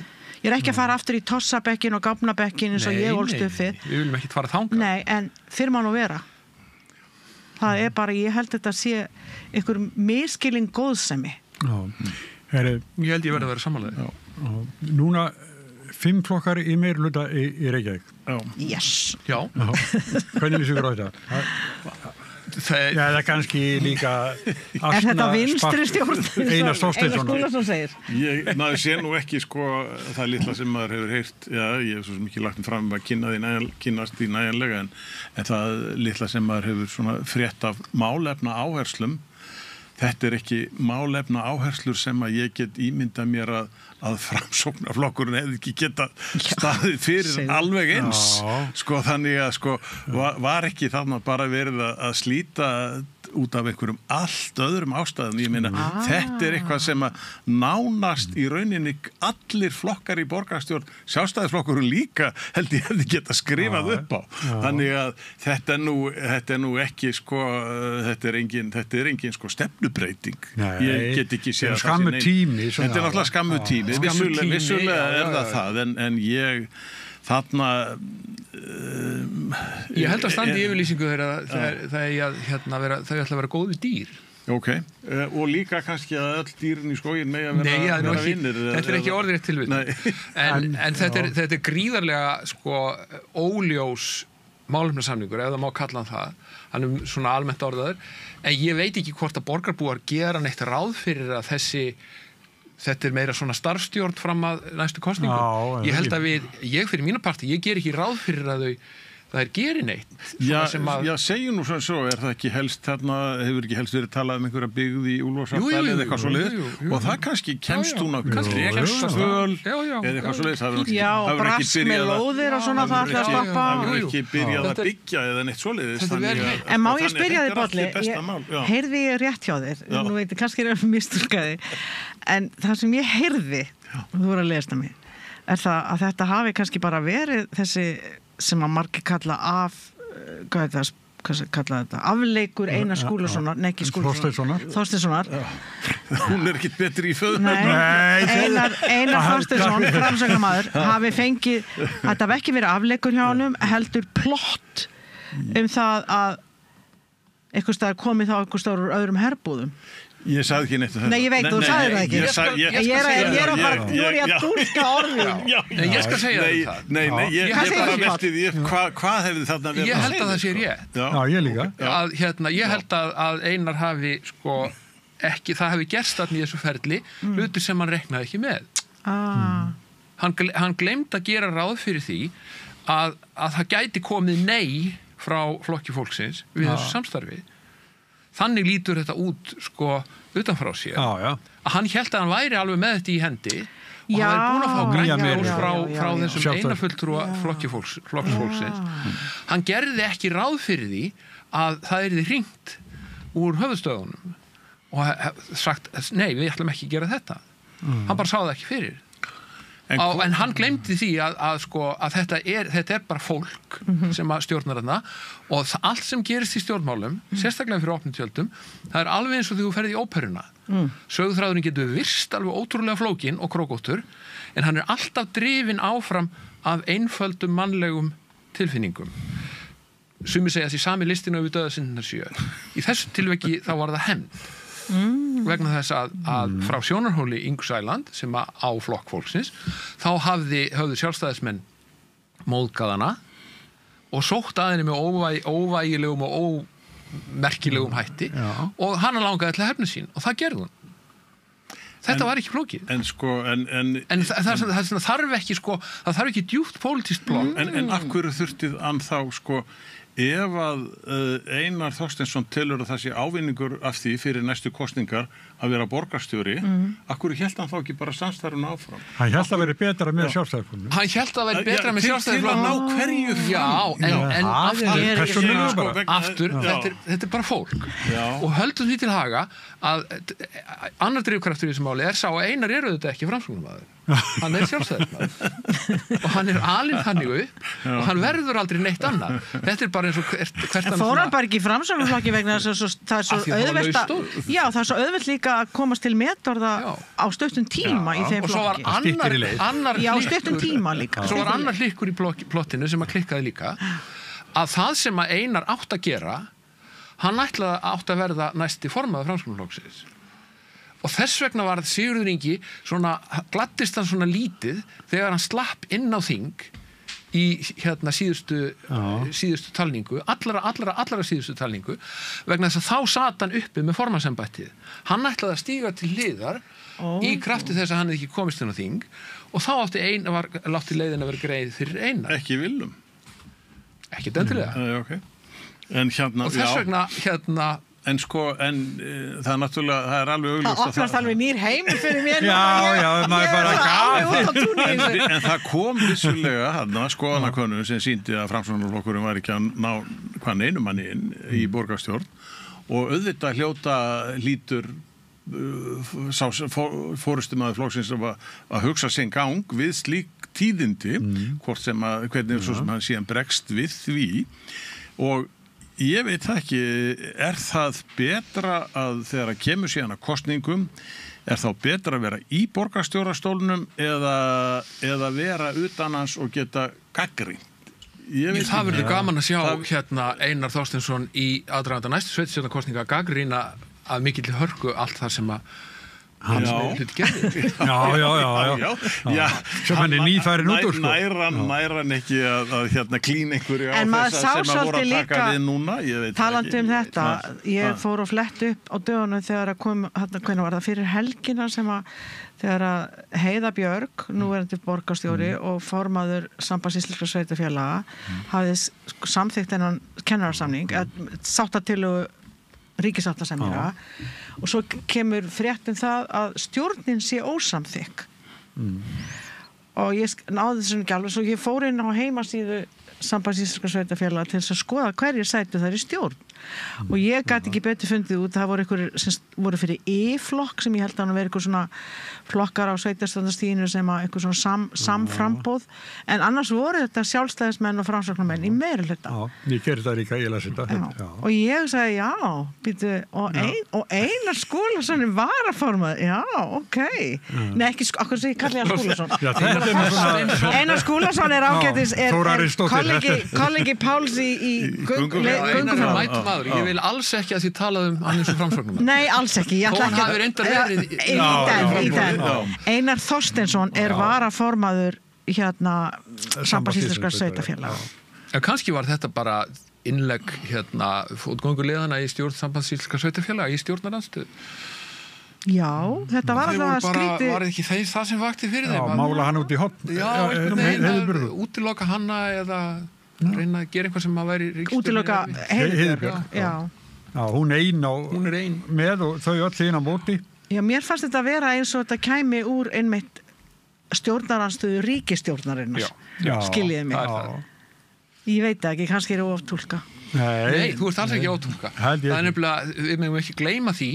Ég er ekki að fara aftur í tossabekkin og gafnabekkin eins og ég ólst upp við. Við viljum ekki fara þangað. Nei, en fyrir má nú vera. Það er bara, ég held þetta sé ykkur miskilin góðsemi. Já. Ég held ég verði að vera samanlega. Núna 5 flokkar í meirhluta í Reykjavík. Yes. Já. Hvernig lýsir ykkur á þetta? Það er kannski líka er þetta vinstri stjórn Einar Skúlason segir maður sé nú ekki það litla sem maður hefur heyrt ég hef svo mikið lagt fram að kynnast því nægjanlega en það litla sem maður hefur svona frétt af málefna áherslum þetta er ekki málefna áherslur sem að ég get ímynda mér að framsóknarflokkurinn hefði ekki geta staðið fyrir alveg eins þannig að var ekki þarna bara verið að slíta út af einhverjum allt öðrum ástæðum ég meina, þetta er eitthvað sem að nánast í rauninni allir flokkar í borgarstjórn sjálfstæðisflokkurinn líka held ég hefði geta skrifað upp á þannig að þetta er nú ekki þetta er engin stefnubreiting ég get ekki séð skammur tími þetta er náttúrulega skammur tími vissulega það en ég þarna ég held að standi í yfirlýsingu þegar þau ætla að vera góði dýr og líka kannski að öll dýrin í skóginn mega vera vinnir þetta er ekki orðrétt tilvitnun en þetta er gríðarlega óljós málefnasamningur ef það má kalla hann er svona almennt orðaður en ég veit ekki hvort að borgarbúar gera neitt ráð fyrir að þetta er meira svona starfstjórn fram að næstu kosningum. Ég held að ég fyrir mína parti, ég ger ekki ráð fyrir að það geri neitt. Segjum nú svo, er það ekki helst þarna, hefur ekki helst verið talað einhverja byggð í Úlfarsárdal eða eitthvað svoleiðis og það kannski kemst hún á Reksvöl eða eitthvað svoleiðis. Já, brass með lóðir og svona það ætla að stoppa. Það hefur ekki byrjað að byggja eða neitt svoleiðis. En má ég spyrja þig, Bolli, heyrði ég rétt hjá þér, nú veit ég, kannski er það mistúlkaði, en það sem ég heyrði, þú voru að lesa mig, er það að þetta hafi kannski bara verið þessi sem að margir kalla afleikur Einar Skúlasonar, ekki Skúlasonar Þorsteinssonar hún er ekki betri í föðunum Einar Þorsteinsson, framsögnamaður hafi fengið, þetta hafi ekki verið afleikur hjá honum, heldur plott það að einhvers staðar komið þá einhvers staðar úr öðrum herbúðum. Ég sagði ekki neitt um þetta. Nei, ég veit, þú sagði það ekki. Ég er að túlka orðin. Ég skal segja það. Nei, ég bara velti því hvað hefði þarna verið. Ég held að það sé rétt. Já, ég líka. Ég held að Einar hafi ekki, það hafi gerst þarna í þessu ferli, hlutir sem hann reknaði ekki með. Hann gleymdi að gera ráð fyrir því að það gæti komið nei frá Flokki fólksins við þessu samstarfi. Þannig lítur þetta út utanfrá sér að hann hélt að hann væri alveg með þetta í hendi og hann væri búin að fá grænt frá þessum einafulltrúa Flokki fólksins. Hann gerði ekki ráð fyrir því að það yrði hringt úr höfuðstöðunum og sagt, nei, við ætlum ekki að gera þetta. Hann bara sá það ekki fyrir. En hann gleymdi því að þetta er bara fólk sem að stjórnar þarna og allt sem gerist í stjórnmálum, sérstaklega fyrir opnum tjöldum, það er alveg eins og því þú ferð í óperuna. Söguþráðurinn getur virst alveg ótrúlega flókin og krókóttur, en hann er alltaf drifinn áfram af einföldum mannlegum tilfinningum. Sumir segja því sami listinu við dauðasyndirnar 7. Í þessu tilviki þá var það hefnd. Vegna þess að frá sjónarhóli Ingu Sæland sem á Flokk fólksins þá höfðu sjálfstæðismenn móðgaðana og sótt að henni með óvægilegum og ómerkilegum hætti og hann langaði til að hefna sín og það gerði hún. Þetta var ekki flókið. En það þarf ekki djúpt pólitískt plott. En af hverju þurftið hann þá ef að Einar Þorsteinsson telur að það sé ávinningur af því fyrir næstu kosningar að vera borgarstjóri, akkur hélt hann þá ekki bara samstarfinu áfram? Hann hélt að veri betra með Sjálfstæðisflokknum. Hann hélt að veri betra með Sjálfstæðisflokknum. Til að ná hverju fram. Já, en aftur, þetta er bara fólk. Já. Og höldum því til haga að annar drifkraftur í þessu máli sá að Einar þetta ekki framsóknarmaður. Hann Sjálfstæðismaður. Og hann alinn þannig upp og hann verður aldrei neitt annað. Þetta er bara eins og hvert hann fór hann bara ekki í Framsóknarflokki vegna þess að það svo auðvelt það er svo auðvelt líka að komast til metorða á stuttum tíma í þeim flokki. Og svo var annar á stuttum tíma líka. Svo var annar hlikkur í plottinu sem að klikkaði líka að það sem að Einar átt að gera, hann ætlaði átt að verða næsti formaður Framsóknarflokksins. Og þess vegna var Sigurður Ingi gladdist hann svona lítið þegar hann slapp inn á þing í síðustu talningu, allra síðustu talningu, vegna þess að þá sat hann uppi með formannsembættið. Hann ætlaði að stíga til hliðar í krafti þess að hann ekki komist inn á þing og þá látti leiðin að vera greið fyrir Einar. Ekki viljum. Ekki endilega. Okay. En og þess vegna En það er náttúrulega, það er alveg augljóst það opnast alveg nýr heimur fyrir mér maður bara gaf en það kom vissulega skoðanakönnun sem sýndi að Framsóknarflokkurinn var ekki að ná hvað neinum manni inn í borgarstjórn og auðvitað hlýtur fórustumaður flokksins að hugsa sinn gang við slík tíðindi hvort sem að hvernig svo sem hann síðan bregst við því og ég veit það ekki, það betra að þegar að kemur síðan að kosningum, þá betra að vera í borgarstjórastólnum eða vera utan hans og geta gagnrýnt? Það verður gaman að sjá Einar Þorsteinsson í aðdraganda næstu sveitarstjórnarkosninga gagnrýna að mikill hörku allt það sem að hans hluti gerði. Já. Sem hann nýfærin út úr næran ekki að klína einhverju á þessa sem að voru að taka við núna. Talandi þetta, ég fór og flett upp á dögunum þegar að kom, hvernig var það fyrir helgina sem að þegar að Heiða Björg, núverandi borgarstjóri og formaður Sambands íslenskra sveitarfélaga hafði samþykkt þennan kennarasamning, sáttatilögu ríkisáttasemjara og svo kemur fréttin það að stjórnin sé ósamþykk og ég náði þessum ekki alveg svo ég fór inn á heimasíðu Sambands íslenskra sveitarfélaga til þess að skoða hverjir sætu þær í stjórn og ég gæti ekki betur fundið út það voru einhverjir sem voru fyrir E-flokk sem ég held að hann veri eitthvað svona flokkar á sveitarstjórnarstíðinu sem að eitthvað svona samframboð en annars voru þetta sjálfstæðismenn og framsóknarmenn í meirihluta. Ég gerði það líka, ég las þetta. Og ég sagði býtu, og Einar Skúlason er varaformaður, ok. Nei, ekki, okkur sem ég kalli hann Skúlason. Einar Skúlason er ágætis, kollegi Páls í Göngum. Ég vil alls ekki að þið talað hann eins og framsóknarmenn. Nei, alls ekki. Og hann hafi reyndar verið í þenn. Einar Þorsteinsson er varaformaður Sambands íslenskra sveitarfélaga. Kannski var þetta bara innlegg fótgönguleiðana í stjórn Sambands íslenskra sveitarfélaga í stjórnarandstöðu. Já, þetta var alveg skrítið. Var ekki það sem vakti fyrir þeim? Mála hann út í horn. Já, útiloka hanna eða reyna að gera eitthvað sem að væri ríkisstjórn útiloka Heiðbjörg hún er ein með og þau öll inn á móti mér fannst þetta að vera eins og þetta kæmi úr einmitt stjórnarandstöðu ríkisstjórnarinnar skiljiði mig ég veit ekki, kannski er það oftúlka Nei, þú ert alls ekki oftúlka það er nefnilega, við megum ekki gleyma því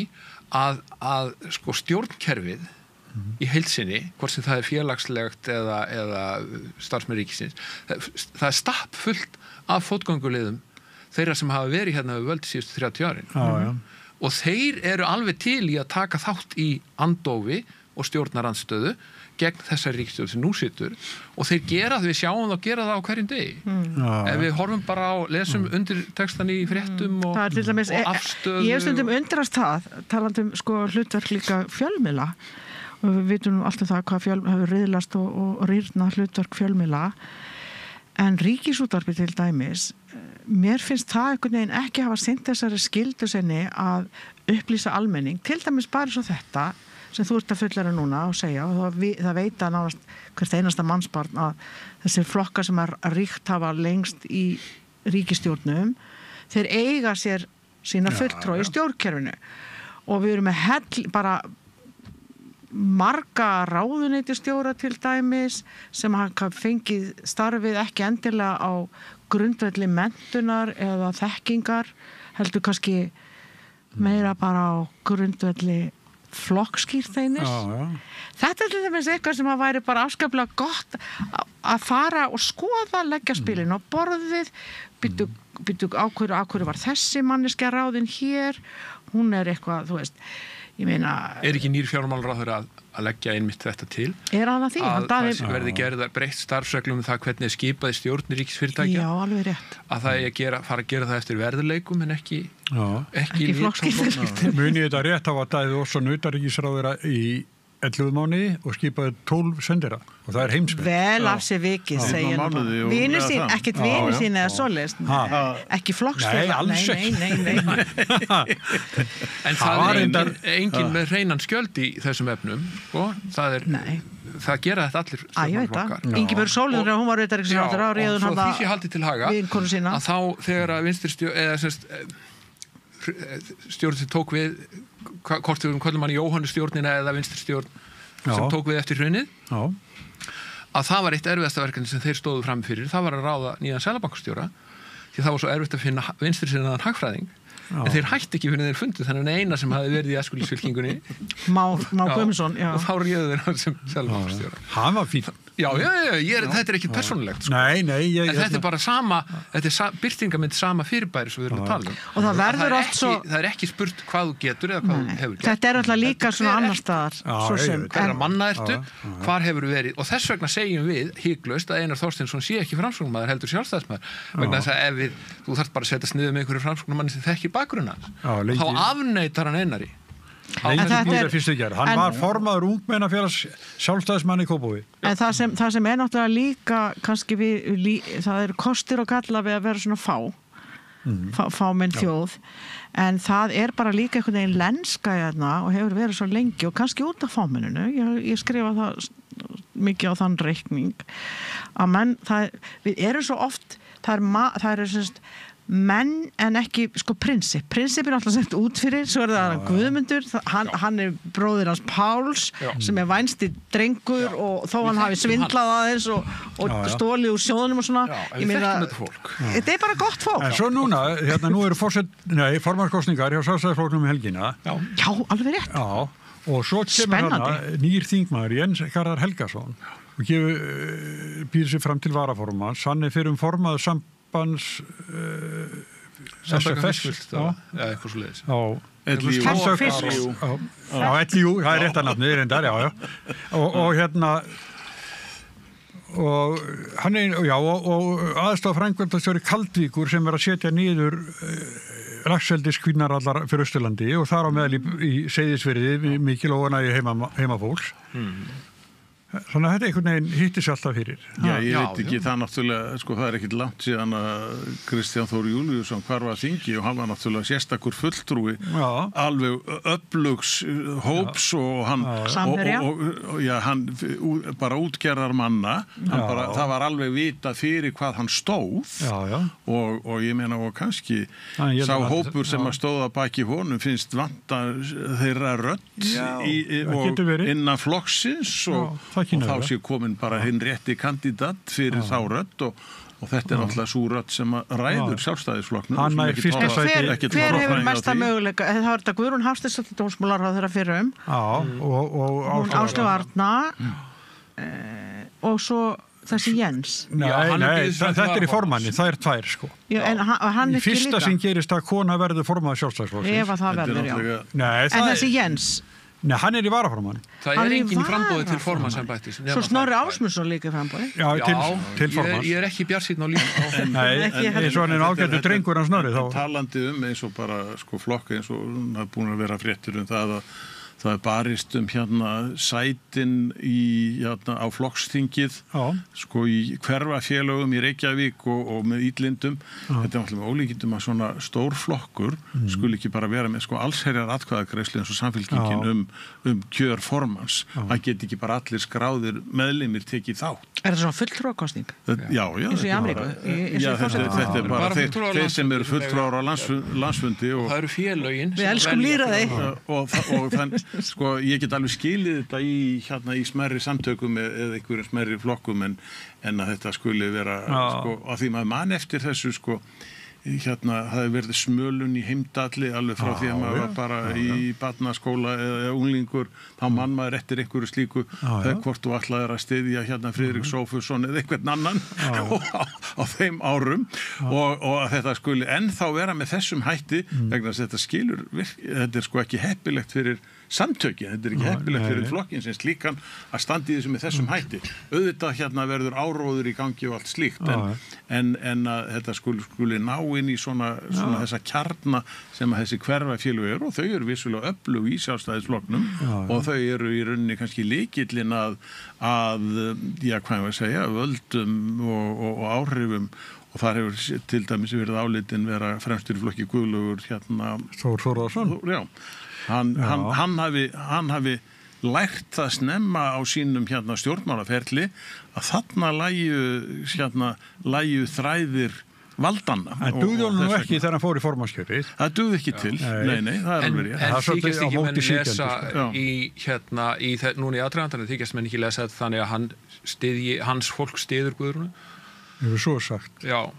að sko stjórnkerfið í heilsinni, hvort sem það er félagslegt eða starfsmenn ríkisins það er stappfullt af fótgönguleiðum þeirra sem hafa verið hérna við völd síðustu 30 árin og þeir eru alveg til í að taka þátt í andófi og stjórnarandstöðu gegn þessari ríkisstjórn sem nú situr og þeir gera það, við sjáum það og gera það á hverjum degi ef við horfum bara á lesum undir textan í fréttum og afstöðu ég hef stundum undrast það talandi sko hlutverk líka fjölmiðla og við vitum alltaf það hvað hefur riðlast og rýrnað hlutverk fjölmiðla en Ríkisútvarpi til dæmis mér finnst það einhvern veginn ekki hafa sinnt þessari skyldu sinni að upplýsa almenning til dæmis bara svo þetta sem þú ert að fullera núna og segja og það veit að nánast hvert einasta mannsbarn að þessi flokkar sem ríkt hafa lengst í ríkisstjórnum, þeir eiga sér sína fulltrúa í stjórnkerfinu og við erum með bara marga ráðuneytisstjóra til dæmis sem hafa fengið starfið ekki endilega á grundvelli menntunar eða þekkingar, heldur kannski meira bara á grundvelli flokkskírteinis. Þetta til dæmis eitthvað sem að væri bara afskaplega gott að fara og skoða, leggja spilin á borðið, byttu á hverju var þessi manneskja ráðin hér, hún eitthvað, þú veist, ég meina... ekki nýr fjármálaráðherra að leggja einmitt þetta til? Hann að því? Að það verði gerðar breytt starfsreglum það hvernig skipaði stjórnir ríkisfyrirtækja? Já, alveg rétt. Að það fara að gera það eftir verðleikum en ekki flokkskírteini. Muni þetta rétt á að Davíð Oddsson utanríkisráðherra í 11 mánuði og skipaði 12 sendera og það heimsmet. Vel af sér vikið, segja vinur sín, ekkert vinur sín eða svoleiðis, ekki flokkskírteini. Nei, alls ekki. En það engin með hreinan skjöld í þessum efnum og það gera þetta allir stjórnarflokkar. Ingibjörg Sólrún, hún var utanríkisráðherra og réðun hann því sé haldið til haga að þá þegar að stjórn sem tók við hvort við köllum hann Jóhannustjórnina eða vinstristjórn sem tók við eftir hrunið að það var eitt erfiðasta verkefni sem þeir stóðu fram fyrir, það var að ráða nýjan seðlabankastjóra því það var svo erfitt að finna vinstrisinnaðan hagfræðing en þeir hætti ekki fyrir þeir fundu þennan eina sem hafi verið í æskulýsfylkingunni Má Guðmundsson og þá réðu þeir hann sem seðlabankastjóra. Hann var fín. Þetta ekki persónulegt sko. Nei, en þetta bara sama, þetta birtingamind sama fyrirbæri sem við erum að tala um. Og það verður oft svo það ekki spurt hvað þú getur eða hvað þú hefur gert. Þetta alltaf líka svona annar staðar svo sem. Hverra manna ertu, hvar hefur verið og þess vegna segjum við hiklaust að Einar Þorsteinsson sé ekki framsóknarmaður heldur sjálfstæðismaður vegna þess að þú þarft bara að setjast niður með einhverju framsóknarmanni sem þekkir bakgrunn hans þá afneitar hann Einari. Hann var formaður ungmennafélags sjálfstæðismann í Kópavogi. En það sem náttúrulega líka kannski það kostir og galla við að vera svona fámenn þjóð en það bara líka einhvern veginn lenska hérna og hefur verið svo lengi og kannski út af fámenninu, ég skrifa það mikið á þann reikning að við erum svo oft það er semst menn en ekki prinsip alltaf sett út fyrir svo það Guðmundur, hann bróðir hans Páls sem vænsti drengur og þó hann hafi svindlað aðeins og stólið úr sjóðunum og svona þetta bara gott fólk. En svo núna, nú eru formannskosningar hjá Sjálfstæðisflokknum helgina. Já, alveg rétt. Já, og svo kemur nýr þingmaður Jens Garðar Helgason og býður sig fram til varaformanns, hann fyrir formaður SFS eitthvað svo leiðis LIU, það er rétt að nafni reyndar, og og hann og aðstoð framkvæmdastjóri Kaldvíkur sem að setja niður laxeldiskvinnarallar fyrir Austurlandi og þar á meðal í Seyðisfirði mikil óánægju heimafólks Svona þetta einhvern veginn hittir sér alltaf fyrir. Já, ég veit ekki, það náttúrulega, það er ekkit langt síðan að Kristján Þór Júlíusson hvarf að þingi og hann var náttúrulega sérstakur fulltrúi alveg öflugs hóps og hann hann bara útgerðar manna, það var alveg vitað fyrir hvað hann stóð og ég meina og kannski sá hópur sem að stóða baki honum finnst vanta þeirra rödd innan flokksins og þá sé komin bara hinn rétti kandidat fyrir þá rödd og þetta er náttúrulega svo rödd sem ræður Sjálfstæðisflokknum. Hver hefur mesta möguleika? Það var þetta Guðrún Hafsteinsdóttir dómsmálaráðherra fyrir og Áslaug Arna og svo þessi Jens. Nei, þetta er í formanni, það er tvær sko. Í fyrsta sem gerist að kona verður formaður Sjálfstæðisflokksins. Ef að það verður, en þessi Jens Nei, hann er í varaformanni. Það er engin framboði til formannsembættis. Svo Snorri Ásmundsson líka framboði? Já, til formanns. Ég er ekki bjartsýnn á líka. Nei, eins og hann er ágættur drengur hann Snorri. Talandi eins og bara flokka eins og það er búin að vera fréttur það það barist hérna sætin hérna á flokksþingið, sko í hverfafélögum í Reykjavík og með Ídlindum. Þetta alltaf með ólíkindum að svona stór flokkur skuli ekki bara vera með sko allsherjar atkvæðagreiðslu eins og Samfylkingin kjör formans. Það geti ekki bara allir skráðir meðlimir tekið þátt. Er það svona fulltrúarkosning? Já. Eins og í Ameríku? Þetta bara þeir sem eru fulltrúar á landsfundi. Það eru félögin. Við elskum lýðræði. Og þannig, sko, ég get alveg skilið þetta í smærri samtökum eða einhverjum smærri flokkum en að þetta skuli vera, sko, á því maður man eftir þessu, sko, það hefði verið smölun í Heimdalli alveg frá því að maður var bara í barnaskóla eða unglingur, þá mann maður eftir einhverju slíku hvort þú ætlaðir að styðja Friðrik Sófusson eða einhvern annan á þeim árum og að þetta skuli ennþá vera með þessum hætti vegna þess að þetta sko ekki heppilegt fyrir samtökin, þetta ekki heppilegt fyrir flokkin sem slíkan að standa í þessu með þessum hætti. Auðvitað verður áróður í gangi og allt slíkt en að þetta skuli ná inn í svona þessa kjarna sem að þessi hverfafélög eru og þau eru vissulega öflug í Sjálfstæðisflokknum og þau eru í rauninni kannski lykillinn að hvað ég að segja, völdum og áhrifum og þar hefur til dæmis verið álitin vera fremstur í flokki Guðlaugur Þór Þórðarson. Já. Hann hafi lært það snemma á sínum stjórnmálaferli að þarna lægju þræðir valdanna. Það dugði honum ekki þegar hann fór í formannskjörið. Það dugði ekki til. Nei, það er alveg rétt. En þykjast ekki menn lesa núna í aðdragandanum þykjast menn ekki lesa þetta þannig að hans fólk styður Guðrúnu? Hefur svo sagt. Já.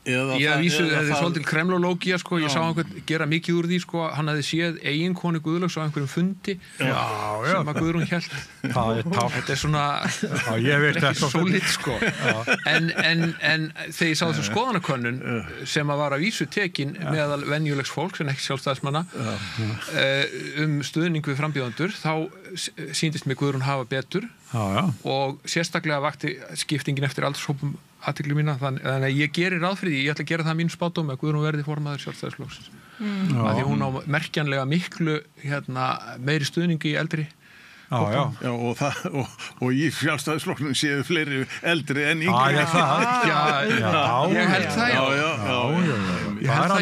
Ég vísu þetta svolítil kremlológía, sko, ég sá einhvern gera mikið úr því, sko, hann hefði séð eiginkonu Guðlaugs á einhverjum fundi sem að Guðrún hélt. Þetta er svona ekki sólít, sko. En þegar ég sá þessu skoðanakönnun sem að var að vísu tekin meðal venjulegs fólks en ekki sjálfstæðismanna stuðning við frambjóðendur, þá sýndist mig Guðrún hafa betur og sérstaklega vakti skiptingin eftir aldurshópum athygli mína, þannig að ég geri ráð fyrir því, ég ætla að gera það mín spádómi að Guðrún verði formaður Sjálfstæðisflokksins. Af því hún á merkjanlega miklu meiri stuðningi í eldri Já, og í Sjálfstæðisflokknum séu fleiri eldri en yngri. Ég held það,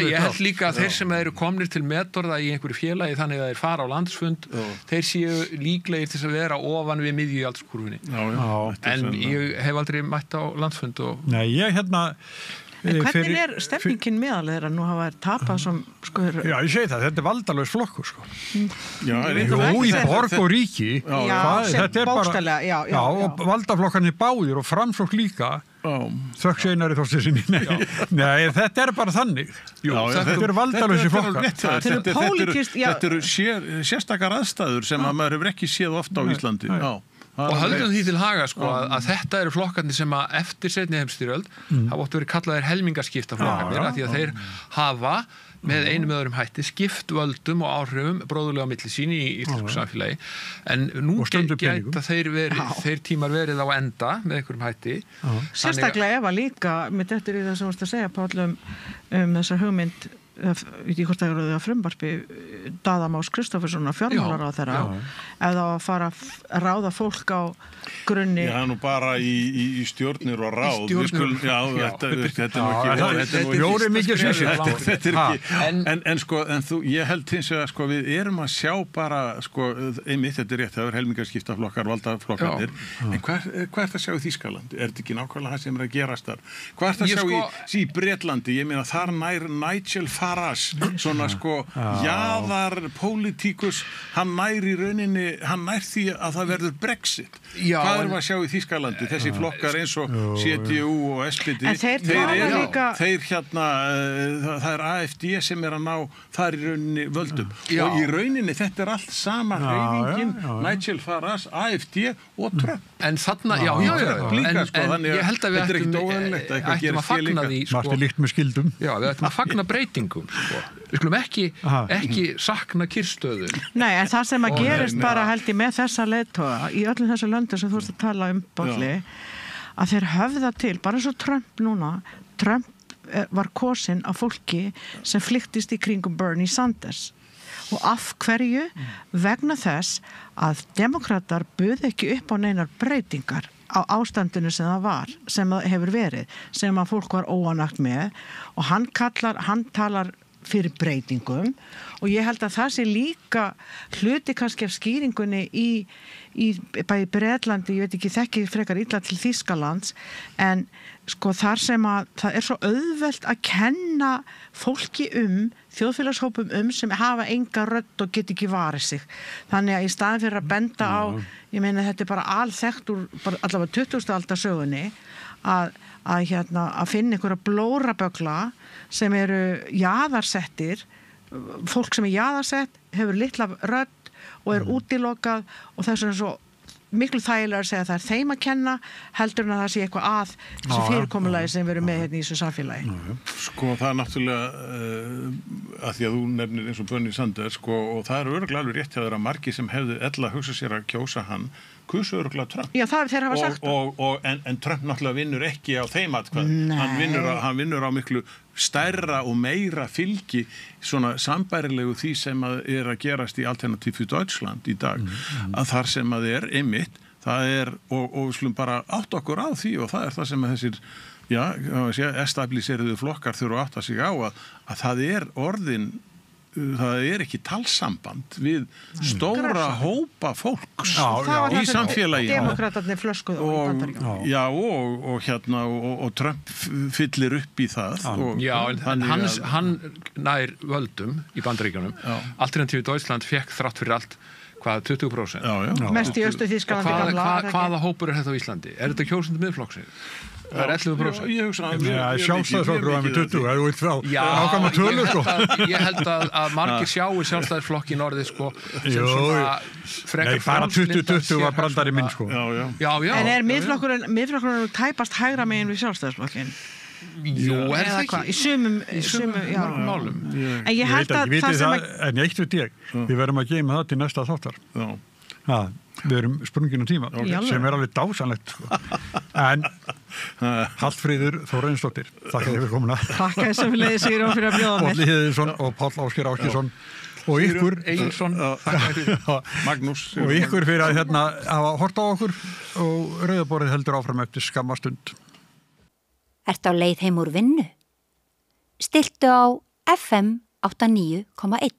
Ég held líka að þeir sem eru komnir til metorða í einhverju félagi þannig að þeir fara á landsfund, þeir séu líklegir til að vera ofan við miðju í aldurskurfunni. En ég hef aldrei mætt á landsfund. Nei, ég En hvernig er stefningin meðal þeirra nú hafa tapað sem Já, ég segi það, þetta er valdalaus flokkur, sko. Já, í borg og ríki. Þetta er bara og valdaflokkarnir báðir og Framsókn líka. Þökk Einari Þorsteinssyni. Nei, þetta er bara þannig. Þetta eru valdalausi flokkar. Þetta eru sérstakar aðstæður sem að maður hefur ekki séð ofta á Íslandi. Og höldum því til haga, sko, að þetta eru flokkarnir sem að eftir seinni heimsstyrjöld hafa oft verið kallaðir helmingaskipta flokkarnir af því að þeir hafa með einum öðrum hætti skipt völdum og áhrifum bróðulega á milli sín í íslensku samfélagi en nú gæta þeir tímar verið á enda með einhverjum hætti. Sérstaklega ef að líka með þetta í það sem varst að segja Páll þessar hugmynd í hvort það eru frumvarpi Daða Más Kristóferssonar fjármálaráðherra ef það var að fara að ráða fólk á grunni nú bara í stjórnir og ráð þetta er Jóri mikið en sko ég held hins vegar sko við erum að sjá bara sko einmitt þetta er rétt það er helmingaskiptaflokkar valdaflokkarnir en hvað er það að sjá í Þýskalandi er þetta ekki nákvæmlega það sem er að gerast þar hvað er það að sjá í Bretlandi ég meina þar nær Nigel Farage svona sko jaðar pólitíkus hann nær í rauninni hann nær því að það verður Brexit hvað erum við að sjá í Þýskalandi þessi flokkar eins og CDU og SPD þeir það er AfD sem er að ná þar í rauninni völdum og í rauninni þetta er allt sama hreyfingin Nigel Farage, AfD og Trump en þarna, en ég held að við ættum að fagna því margt er líkt með skildum við ættum að fagna breytingum við skulum ekki sakna kyrrstöðu Nei, en það sem að gerist bara held ég með þessa leiðtoga í öllum þessu löndum sem þú veist að tala Bolli að þeir höfða til, bara eins og Trump núna Trump var kosinn af fólki sem flyktist í kringum Bernie Sanders Og af hverju? Vegna þess að demokratar buðu ekki upp á neinar breytingar á ástandinu sem það var, sem það hefur verið, sem að fólk var óánægt með og hann talar fyrir breytingum og ég held að það sé líka hluti kannski af skýringunni í bæði Bretlandi, ég veit ekki þekki frekar illa til Þýskalands en sko þar sem að það er svo auðvelt að kenna fólki þjóðfélagshópum sem hafa enga rödd og get ekki varið sig. Þannig að í staðin fyrir að benda á, ég meina þetta er bara alþekkt úr allavega 20. aldar sögunni að finna einhverja blóraböggla sem eru jaðarsettir, fólk sem er jaðarsett hefur litla rödd og útilokað og þess vegna svo miklu þægilega að segja að það er þeim að kenna heldur en að það sé eitthvað að þessu fyrirkomulagi sem við erum með hérna í þessu samfélagi. Sko það er náttúrulega að því að þú nefnir eins og Bernie Sanders sko, og það er örugglega alveg rétt hjá þér að margir sem hefðu ella hugsað sér að kjósa hann kusu örugglega Trump. Já, það þeir hafa sagt en Trump náttúrulega vinnur ekki á þeim atkvæðum. Hann vinnur á miklu stærra og meira fylgi svona sambærilegu því sem að er að gerast í Alternativ für Deutschland í dag að þar sem að er einmitt, það er og við slum bara átt okkur á því og það er það sem að þessir establíseruðu flokkar þurfa átt að sig á að það er orðin það er ekki talsamband við stóra hópa fólks í samfélagi demokratarnir flöskuð og Trump fyllir upp í það hann nær völdum í Bandaríkjunum Alternativ Deutschland fekk þrátt fyrir allt hvað, 20%? Mest í Austur-Þýskalandi hvaða hópur er þetta á Íslandi? Er þetta kjósandi Miðflokksins? Það er 11%. Ég hugsa Sjálfstæðisflokkur var með 20, það er út frá ákvæmum tölu sko. Ég held að margir sjáu sjálfstæðisflokki í norði sko sem svona frekar bara 2020 var brandari minn sko. Já. En er miðflokkurinn tæpast hægra megin við sjálfstæðisflokkin? Jú, er það ekki? Í sumum málum. En ég held að það sem en eitt veit ég, við verðum að geyma það til næsta þáttar. Við erum sprungin tíma sem er alveg dásanlegt sko. En Hallfríður Þórarinsdóttir þakka þér fyrir komuna. Takk sem við leiði Sigurjón fyrir að bjóða mér. Bolli Heiðinsson og Páll Ásgeir Ásgeirsson og ykkur Magnús og ykkur fyrir að hafa hort á okkur og Rauðaborðið heldur áfram eftir skamma stund. Ertu á leið heim úr vinnu? Stilltu á FM 89,1